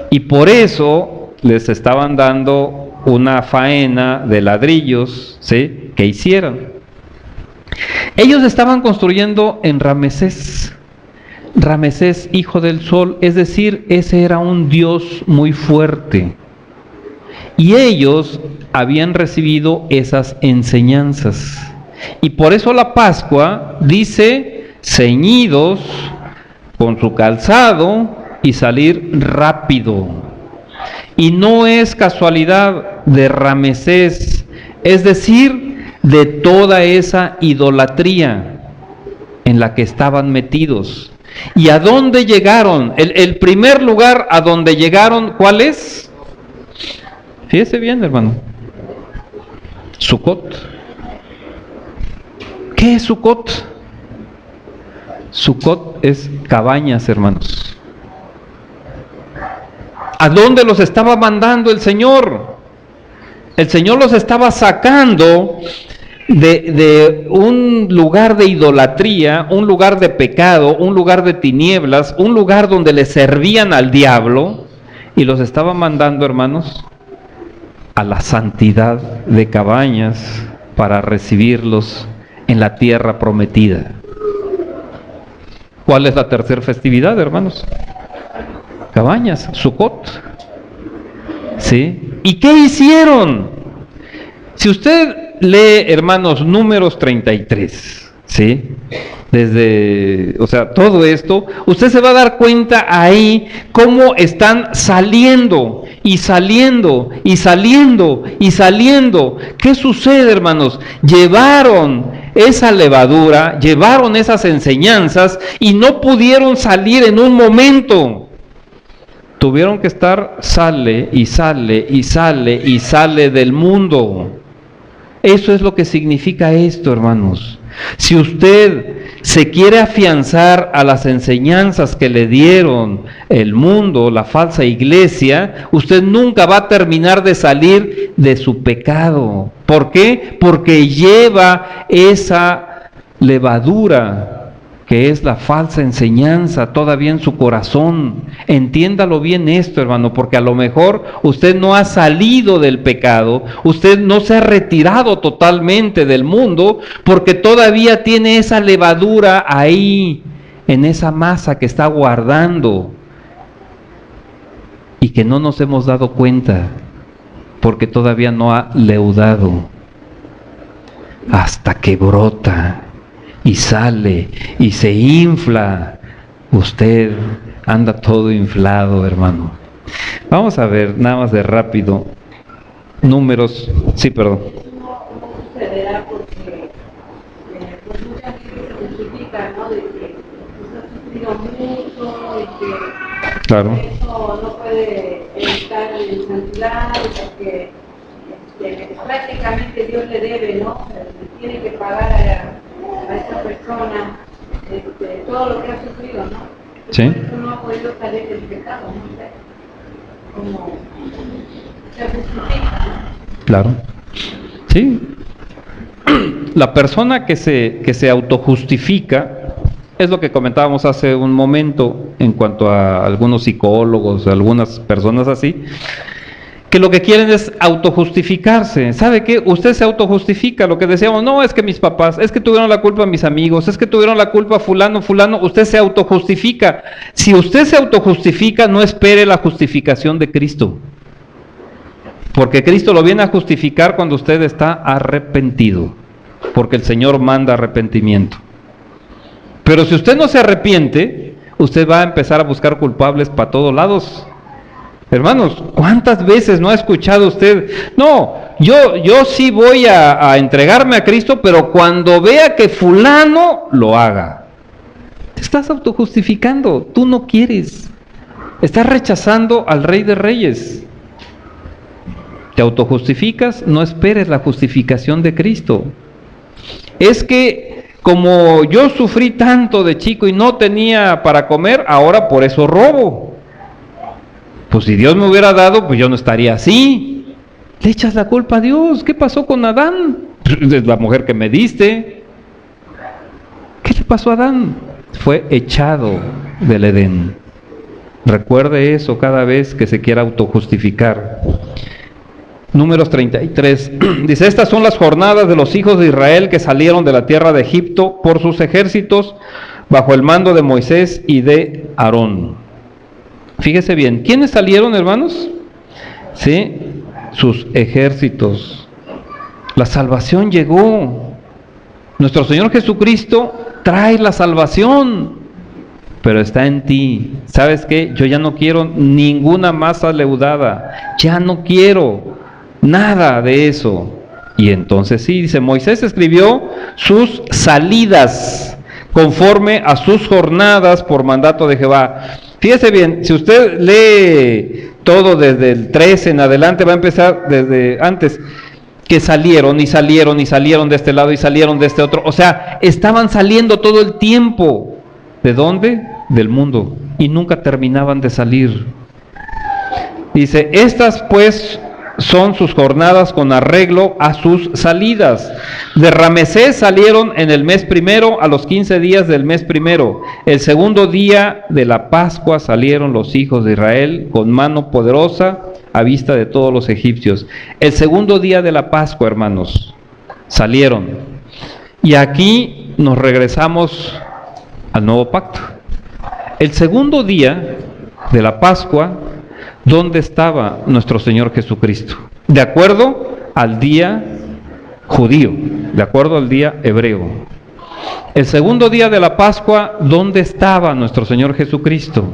y por eso les estaban dando una faena de ladrillos, ¿sí?, que hicieran. Ellos estaban construyendo en Ramesés, hijo del sol, es decir, ese era un dios muy fuerte. Y ellos habían recibido esas enseñanzas. Y por eso la Pascua dice, ceñidos con su calzado y salir rápido. Y no es casualidad de Ramesés, es decir, de toda esa idolatría en la que estaban metidos. ¿Y a dónde llegaron? El primer lugar a donde llegaron, ¿cuál es? Fíjese bien, hermano. Sucot. ¿Qué es Sucot? Sucot es cabañas, hermanos. ¿A dónde los estaba mandando el Señor? El Señor los estaba sacando de un lugar de idolatría, un lugar de pecado, un lugar de tinieblas, un lugar donde le servían al diablo, y los estaba mandando, hermanos, a la santidad de cabañas para recibirlos en la tierra prometida. ¿Cuál es la tercera festividad, hermanos? Cabañas, Sucot. ¿Sí? ¿Y qué hicieron? Si usted lee, hermanos, Números 33, ¿sí?, o sea, todo esto, usted se va a dar cuenta ahí cómo están saliendo y saliendo y saliendo y saliendo. ¿Qué sucede, hermanos? Llevaron esa levadura, llevaron esas enseñanzas y no pudieron salir en un momento. Tuvieron que estar, sale y sale y sale y sale del mundo. Eso es lo que significa esto, hermanos. Si usted se quiere afianzar a las enseñanzas que le dieron el mundo, la falsa iglesia, usted nunca va a terminar de salir de su pecado. ¿Por qué? Porque lleva esa levadura que es la falsa enseñanza todavía en su corazón. Entiéndalo bien esto, hermano, porque a lo mejor usted no ha salido del pecado, usted no se ha retirado totalmente del mundo, porque todavía tiene esa levadura ahí en esa masa que está guardando y que no nos hemos dado cuenta porque todavía no ha leudado, hasta que brota y sale y se infla. Usted anda todo inflado, hermano. Vamos a ver, nada más de rápido, Números, sí, perdón. No sucederá porque pues mucha gente se justifica, ¿no? De que pues, ha sufrido mucho y que Claro. eso no puede estar en santidad, porque prácticamente Dios le debe, ¿no? Le tiene que pagar a esa persona todo lo que ha sufrido, ¿no? Sí. Por eso no ha podido salir del pecado, ¿no? Como se justifica, ¿no? Claro. Sí. La persona que se autojustifica, es lo que comentábamos hace un momento en cuanto a algunos psicólogos, algunas personas así, que lo que quieren es autojustificarse. ¿Sabe qué? Usted se autojustifica, lo que decíamos, no, es que mis papás, es que tuvieron la culpa mis amigos, es que tuvieron la culpa fulano, usted se autojustifica. Si usted se autojustifica, no espere la justificación de Cristo, porque Cristo lo viene a justificar cuando usted está arrepentido, porque el Señor manda arrepentimiento. Pero si usted no se arrepiente, usted va a empezar a buscar culpables para todos lados. Hermanos, ¿cuántas veces no ha escuchado usted? No, yo sí voy a entregarme a Cristo, pero cuando vea que fulano lo haga. Te estás autojustificando, tú no quieres. Estás rechazando al Rey de Reyes. Te autojustificas, no esperes la justificación de Cristo. Es que como yo sufrí tanto de chico y no tenía para comer, ahora por eso robo. Pues si Dios me hubiera dado, pues yo no estaría así. Le echas la culpa a Dios. ¿Qué pasó con Adán? Es la mujer que me diste. ¿Qué le pasó a Adán? Fue echado del Edén. Recuerde eso cada vez que se quiera autojustificar. Números 33. Dice, estas son las jornadas de los hijos de Israel que salieron de la tierra de Egipto por sus ejércitos bajo el mando de Moisés y de Aarón. Fíjese bien, ¿quiénes salieron, hermanos? Sí, sus ejércitos. La salvación llegó. Nuestro Señor Jesucristo trae la salvación, pero está en ti. ¿Sabes qué? Yo ya no quiero ninguna masa leudada. Ya no quiero nada de eso. Y entonces sí, dice, Moisés escribió sus salidas conforme a sus jornadas por mandato de Jehová. Fíjese bien, si usted lee todo desde el 13 en adelante, va a empezar desde antes, que salieron y salieron y salieron de este lado y salieron de este otro. O sea, estaban saliendo todo el tiempo. ¿De dónde? Del mundo. Y nunca terminaban de salir. Dice, estas pues son sus jornadas con arreglo a sus salidas. De Ramesés salieron en el mes primero, a los 15 días del mes primero. El segundo día de la Pascua salieron los hijos de Israel con mano poderosa a vista de todos los egipcios. El segundo día de la Pascua, hermanos, salieron. Y aquí nos regresamos al nuevo pacto. El segundo día de la Pascua, ¿dónde estaba nuestro Señor Jesucristo? De acuerdo al día judío, de acuerdo al día hebreo. El segundo día de la Pascua, ¿dónde estaba nuestro Señor Jesucristo?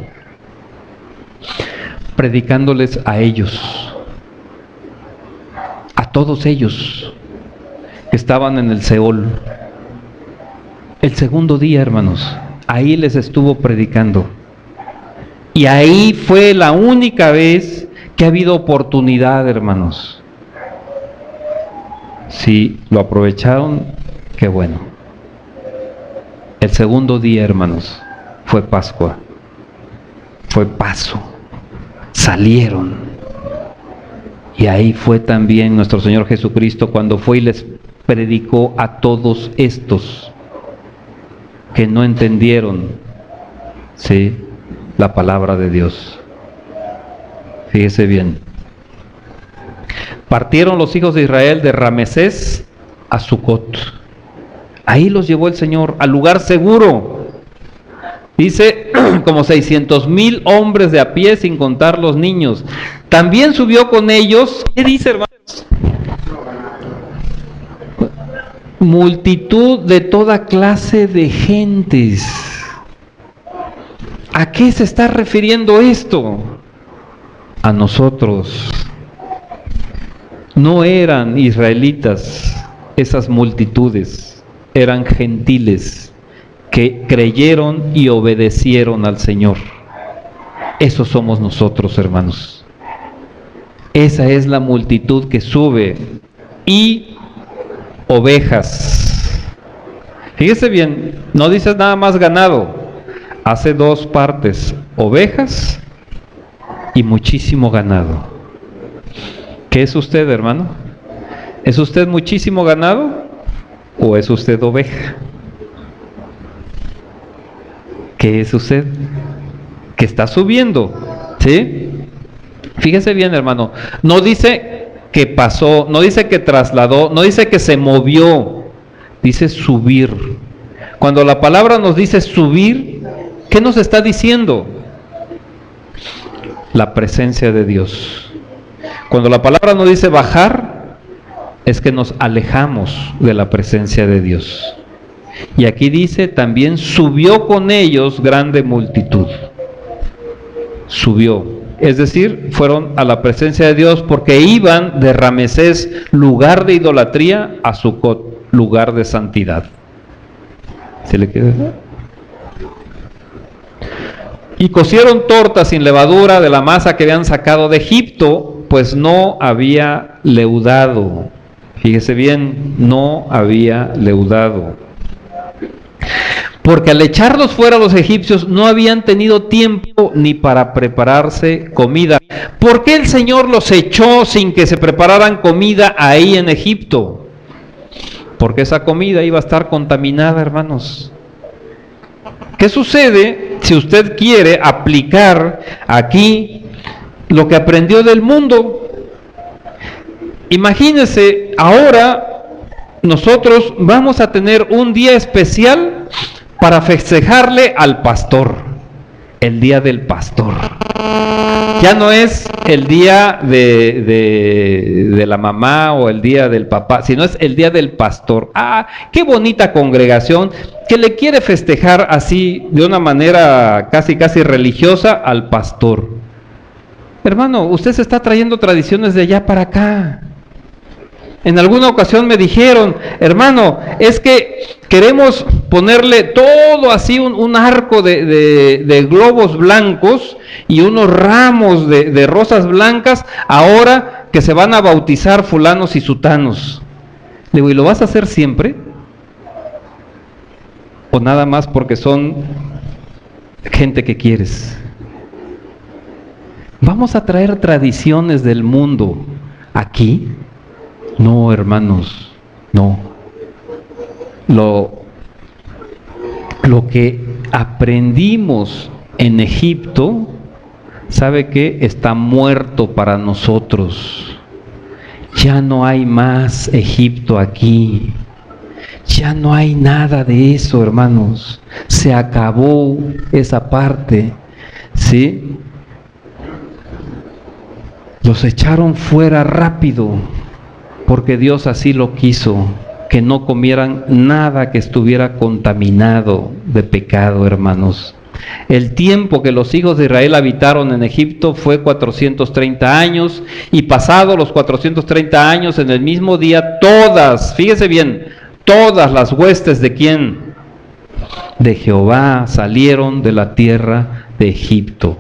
Predicándoles a ellos, a todos ellos que estaban en el Seol. El segundo día, hermanos, ahí les estuvo predicando. Y ahí fue la única vez que ha habido oportunidad, hermanos. Si lo aprovecharon, qué bueno. El segundo día, hermanos, fue Pascua. Fue paso. Salieron. Y ahí fue también nuestro Señor Jesucristo cuando fue y les predicó a todos estos que no entendieron, ¿sí?, la palabra de Dios. Fíjese bien. Partieron los hijos de Israel de Ramesés a Sucot. Ahí los llevó el Señor al lugar seguro. Dice como 600,000 hombres de a pie, sin contar los niños. También subió con ellos, ¿qué dice, hermanos? Multitud de toda clase de gentes. ¿A qué se está refiriendo esto? A nosotros. No eran israelitas esas multitudes, eran gentiles que creyeron y obedecieron al Señor. Esos somos nosotros, hermanos. Esa es la multitud que sube. Y ovejas. Fíjese bien, no dice nada más ganado, hace dos partes, ovejas y muchísimo ganado. ¿Qué es usted, hermano? ¿Es usted muchísimo ganado o es usted oveja? ¿Qué es usted? Que está subiendo, ¿sí? Fíjese bien, hermano, no dice que pasó, no dice que trasladó, no dice que se movió, dice subir. Cuando la palabra nos dice subir, ¿qué nos está diciendo? La presencia de Dios. Cuando la palabra nos dice bajar, es que nos alejamos de la presencia de Dios. Y aquí dice, también subió con ellos grande multitud. Subió. Es decir, fueron a la presencia de Dios porque iban de Ramesés, lugar de idolatría, a Sucot, lugar de santidad. ¿Se le queda? Y cocieron tortas sin levadura de la masa que habían sacado de Egipto, pues no había leudado. Fíjese bien, no había leudado. Porque al echarlos fuera los egipcios no habían tenido tiempo ni para prepararse comida. ¿Por qué el Señor los echó sin que se prepararan comida ahí en Egipto? Porque esa comida iba a estar contaminada, hermanos. ¿Qué sucede si usted quiere aplicar aquí lo que aprendió del mundo? Imagínese, ahora nosotros vamos a tener un día especial para festejarle al pastor, el día del pastor. Ya no es el día de la mamá o el día del papá, sino es el día del pastor. ¡Ah, qué bonita congregación que le quiere festejar así de una manera casi religiosa al pastor! Hermano, usted se está trayendo tradiciones de allá para acá. En alguna ocasión me dijeron, hermano, es que queremos ponerle todo así un arco de globos blancos y unos ramos de rosas blancas ahora que se van a bautizar fulanos y sutanos. Le digo, ¿y lo vas a hacer siempre? ¿O nada más porque son gente que quieres? ¿Vamos a traer tradiciones del mundo aquí? No, hermanos, no. Lo que aprendimos en Egipto, ¿sabe qué? Está muerto para nosotros. Ya no hay más Egipto aquí. Ya no hay nada de eso, hermanos. Se acabó esa parte, ¿sí? Los echaron fuera rápido, porque Dios así lo quiso, que no comieran nada que estuviera contaminado de pecado, hermanos. El tiempo que los hijos de Israel habitaron en Egipto fue 430 años, y pasados los 430 años, en el mismo día, fíjese bien, todas las huestes de ¿quién? De Jehová salieron de la tierra de Egipto.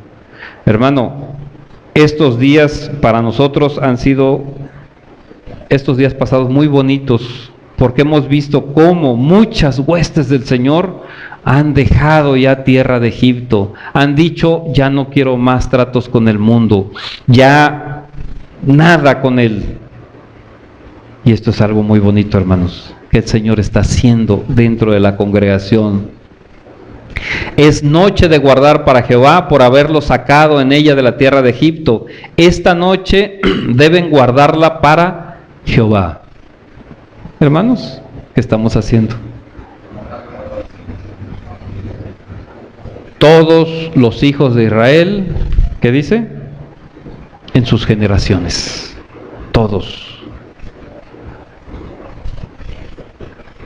Hermano, estos días para nosotros han sido estos días pasados muy bonitos, porque hemos visto cómo muchas huestes del Señor han dejado ya tierra de Egipto, han dicho, ya no quiero más tratos con el mundo, ya nada con él. Y esto es algo muy bonito, hermanos, que el Señor está haciendo dentro de la congregación. Es noche de guardar para Jehová por haberlo sacado en ella de la tierra de Egipto. Esta noche deben guardarla para Jehová. Hermanos, ¿qué estamos haciendo? todos los hijos de Israel, ¿qué dice? En sus generaciones, todos.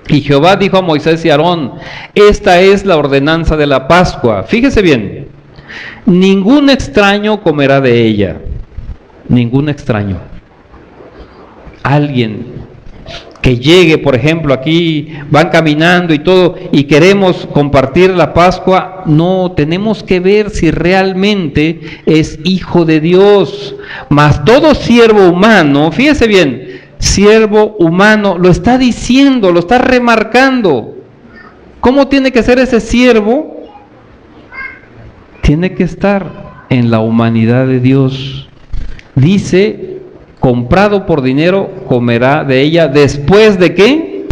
Y Jehová dijo a Moisés y a Aarón, esta es la ordenanza de la Pascua. Fíjese bien, ningún extraño comerá de ella, ningún extraño. Alguien que llegue, por ejemplo, aquí van caminando y todo, y queremos compartir la Pascua, no, tenemos que ver si realmente es hijo de Dios. Mas todo siervo humano, fíjese bien, siervo humano, lo está diciendo, lo está remarcando. ¿Cómo tiene que ser ese siervo? Tiene que estar en la humanidad de Dios. Dice, comprado por dinero, comerá de ella después de ¿qué?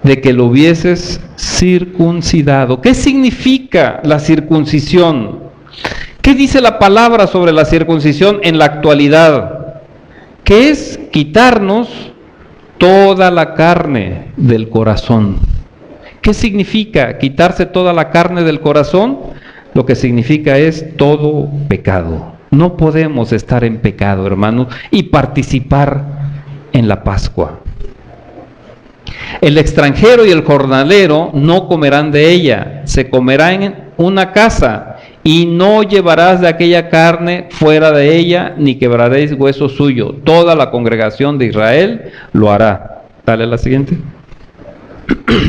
De que lo hubieses circuncidado. ¿Qué significa la circuncisión? ¿Qué dice la palabra sobre la circuncisión en la actualidad? Que es quitarnos toda la carne del corazón. ¿Qué significa quitarse toda la carne del corazón? Lo que significa es todo pecado. No podemos estar en pecado, hermanos, y participar en la Pascua. El extranjero y el jornalero no comerán de ella, se comerá en una casa, y no llevarás de aquella carne fuera de ella, ni quebraréis hueso suyo. Toda la congregación de Israel lo hará. Dale a la siguiente.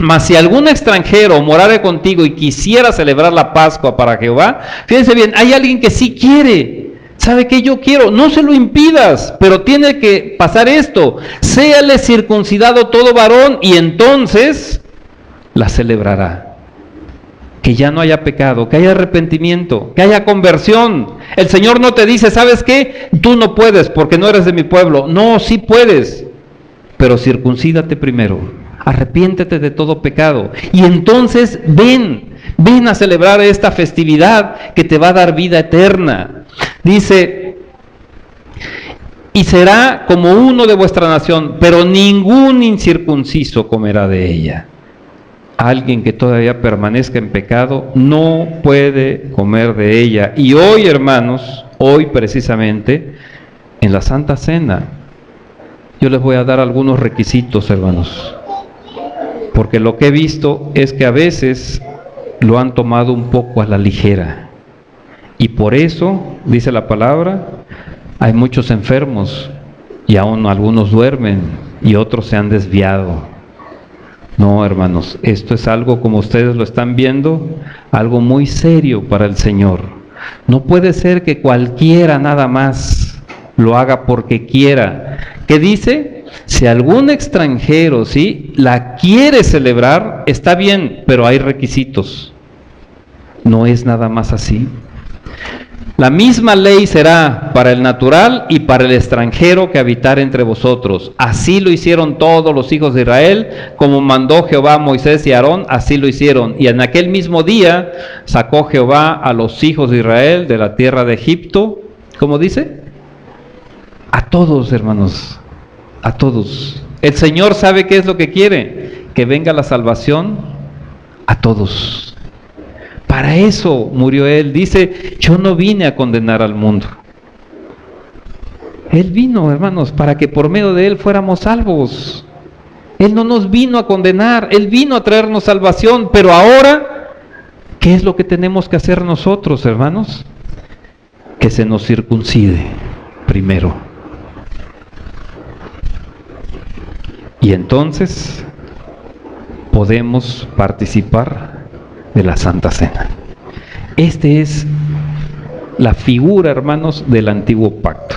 Mas si algún extranjero morare contigo y quisiera celebrar la Pascua para Jehová, fíjense bien, hay alguien que sí quiere. ¿Sabe qué yo quiero? No se lo impidas, pero tiene que pasar esto. Séale circuncidado todo varón y entonces la celebrará. Que ya no haya pecado, que haya arrepentimiento, que haya conversión. El Señor no te dice, ¿sabes qué? Tú no puedes porque no eres de mi pueblo. No, sí puedes, pero circuncídate primero. Arrepiéntete de todo pecado. Y entonces ven a celebrar esta festividad que te va a dar vida eterna. Dice, y será como uno de vuestra nación, pero ningún incircunciso comerá de ella. Alguien que todavía permanezca en pecado no puede comer de ella. Y hoy, hermanos, hoy precisamente, en la Santa Cena, yo les voy a dar algunos requisitos, hermanos. Porque lo que he visto es que a veces lo han tomado un poco a la ligera. Y por eso, dice la palabra, hay muchos enfermos y aún algunos duermen y otros se han desviado. No, hermanos, esto es algo, como ustedes lo están viendo, algo muy serio para el Señor. No puede ser que cualquiera nada más lo haga porque quiera. ¿Qué dice? Si algún extranjero, ¿sí?, la quiere celebrar, está bien, pero hay requisitos. No es nada más así. La misma ley será para el natural y para el extranjero que habitar entre vosotros. Así lo hicieron todos los hijos de Israel, como mandó Jehová a Moisés y a Aarón, así lo hicieron. Y en aquel mismo día sacó Jehová a los hijos de Israel de la tierra de Egipto. ¿Cómo dice? A todos, hermanos, a todos. El Señor sabe qué es lo que quiere, que venga la salvación a todos. Para eso murió Él. Dice, yo no vine a condenar al mundo. Él vino, hermanos, para que por medio de Él fuéramos salvos. Él no nos vino a condenar, Él vino a traernos salvación. Pero ahora, ¿qué es lo que tenemos que hacer nosotros, hermanos? Que se nos circuncide primero. Y entonces podemos participar de la Santa Cena. Esta es la figura, hermanos, del antiguo pacto.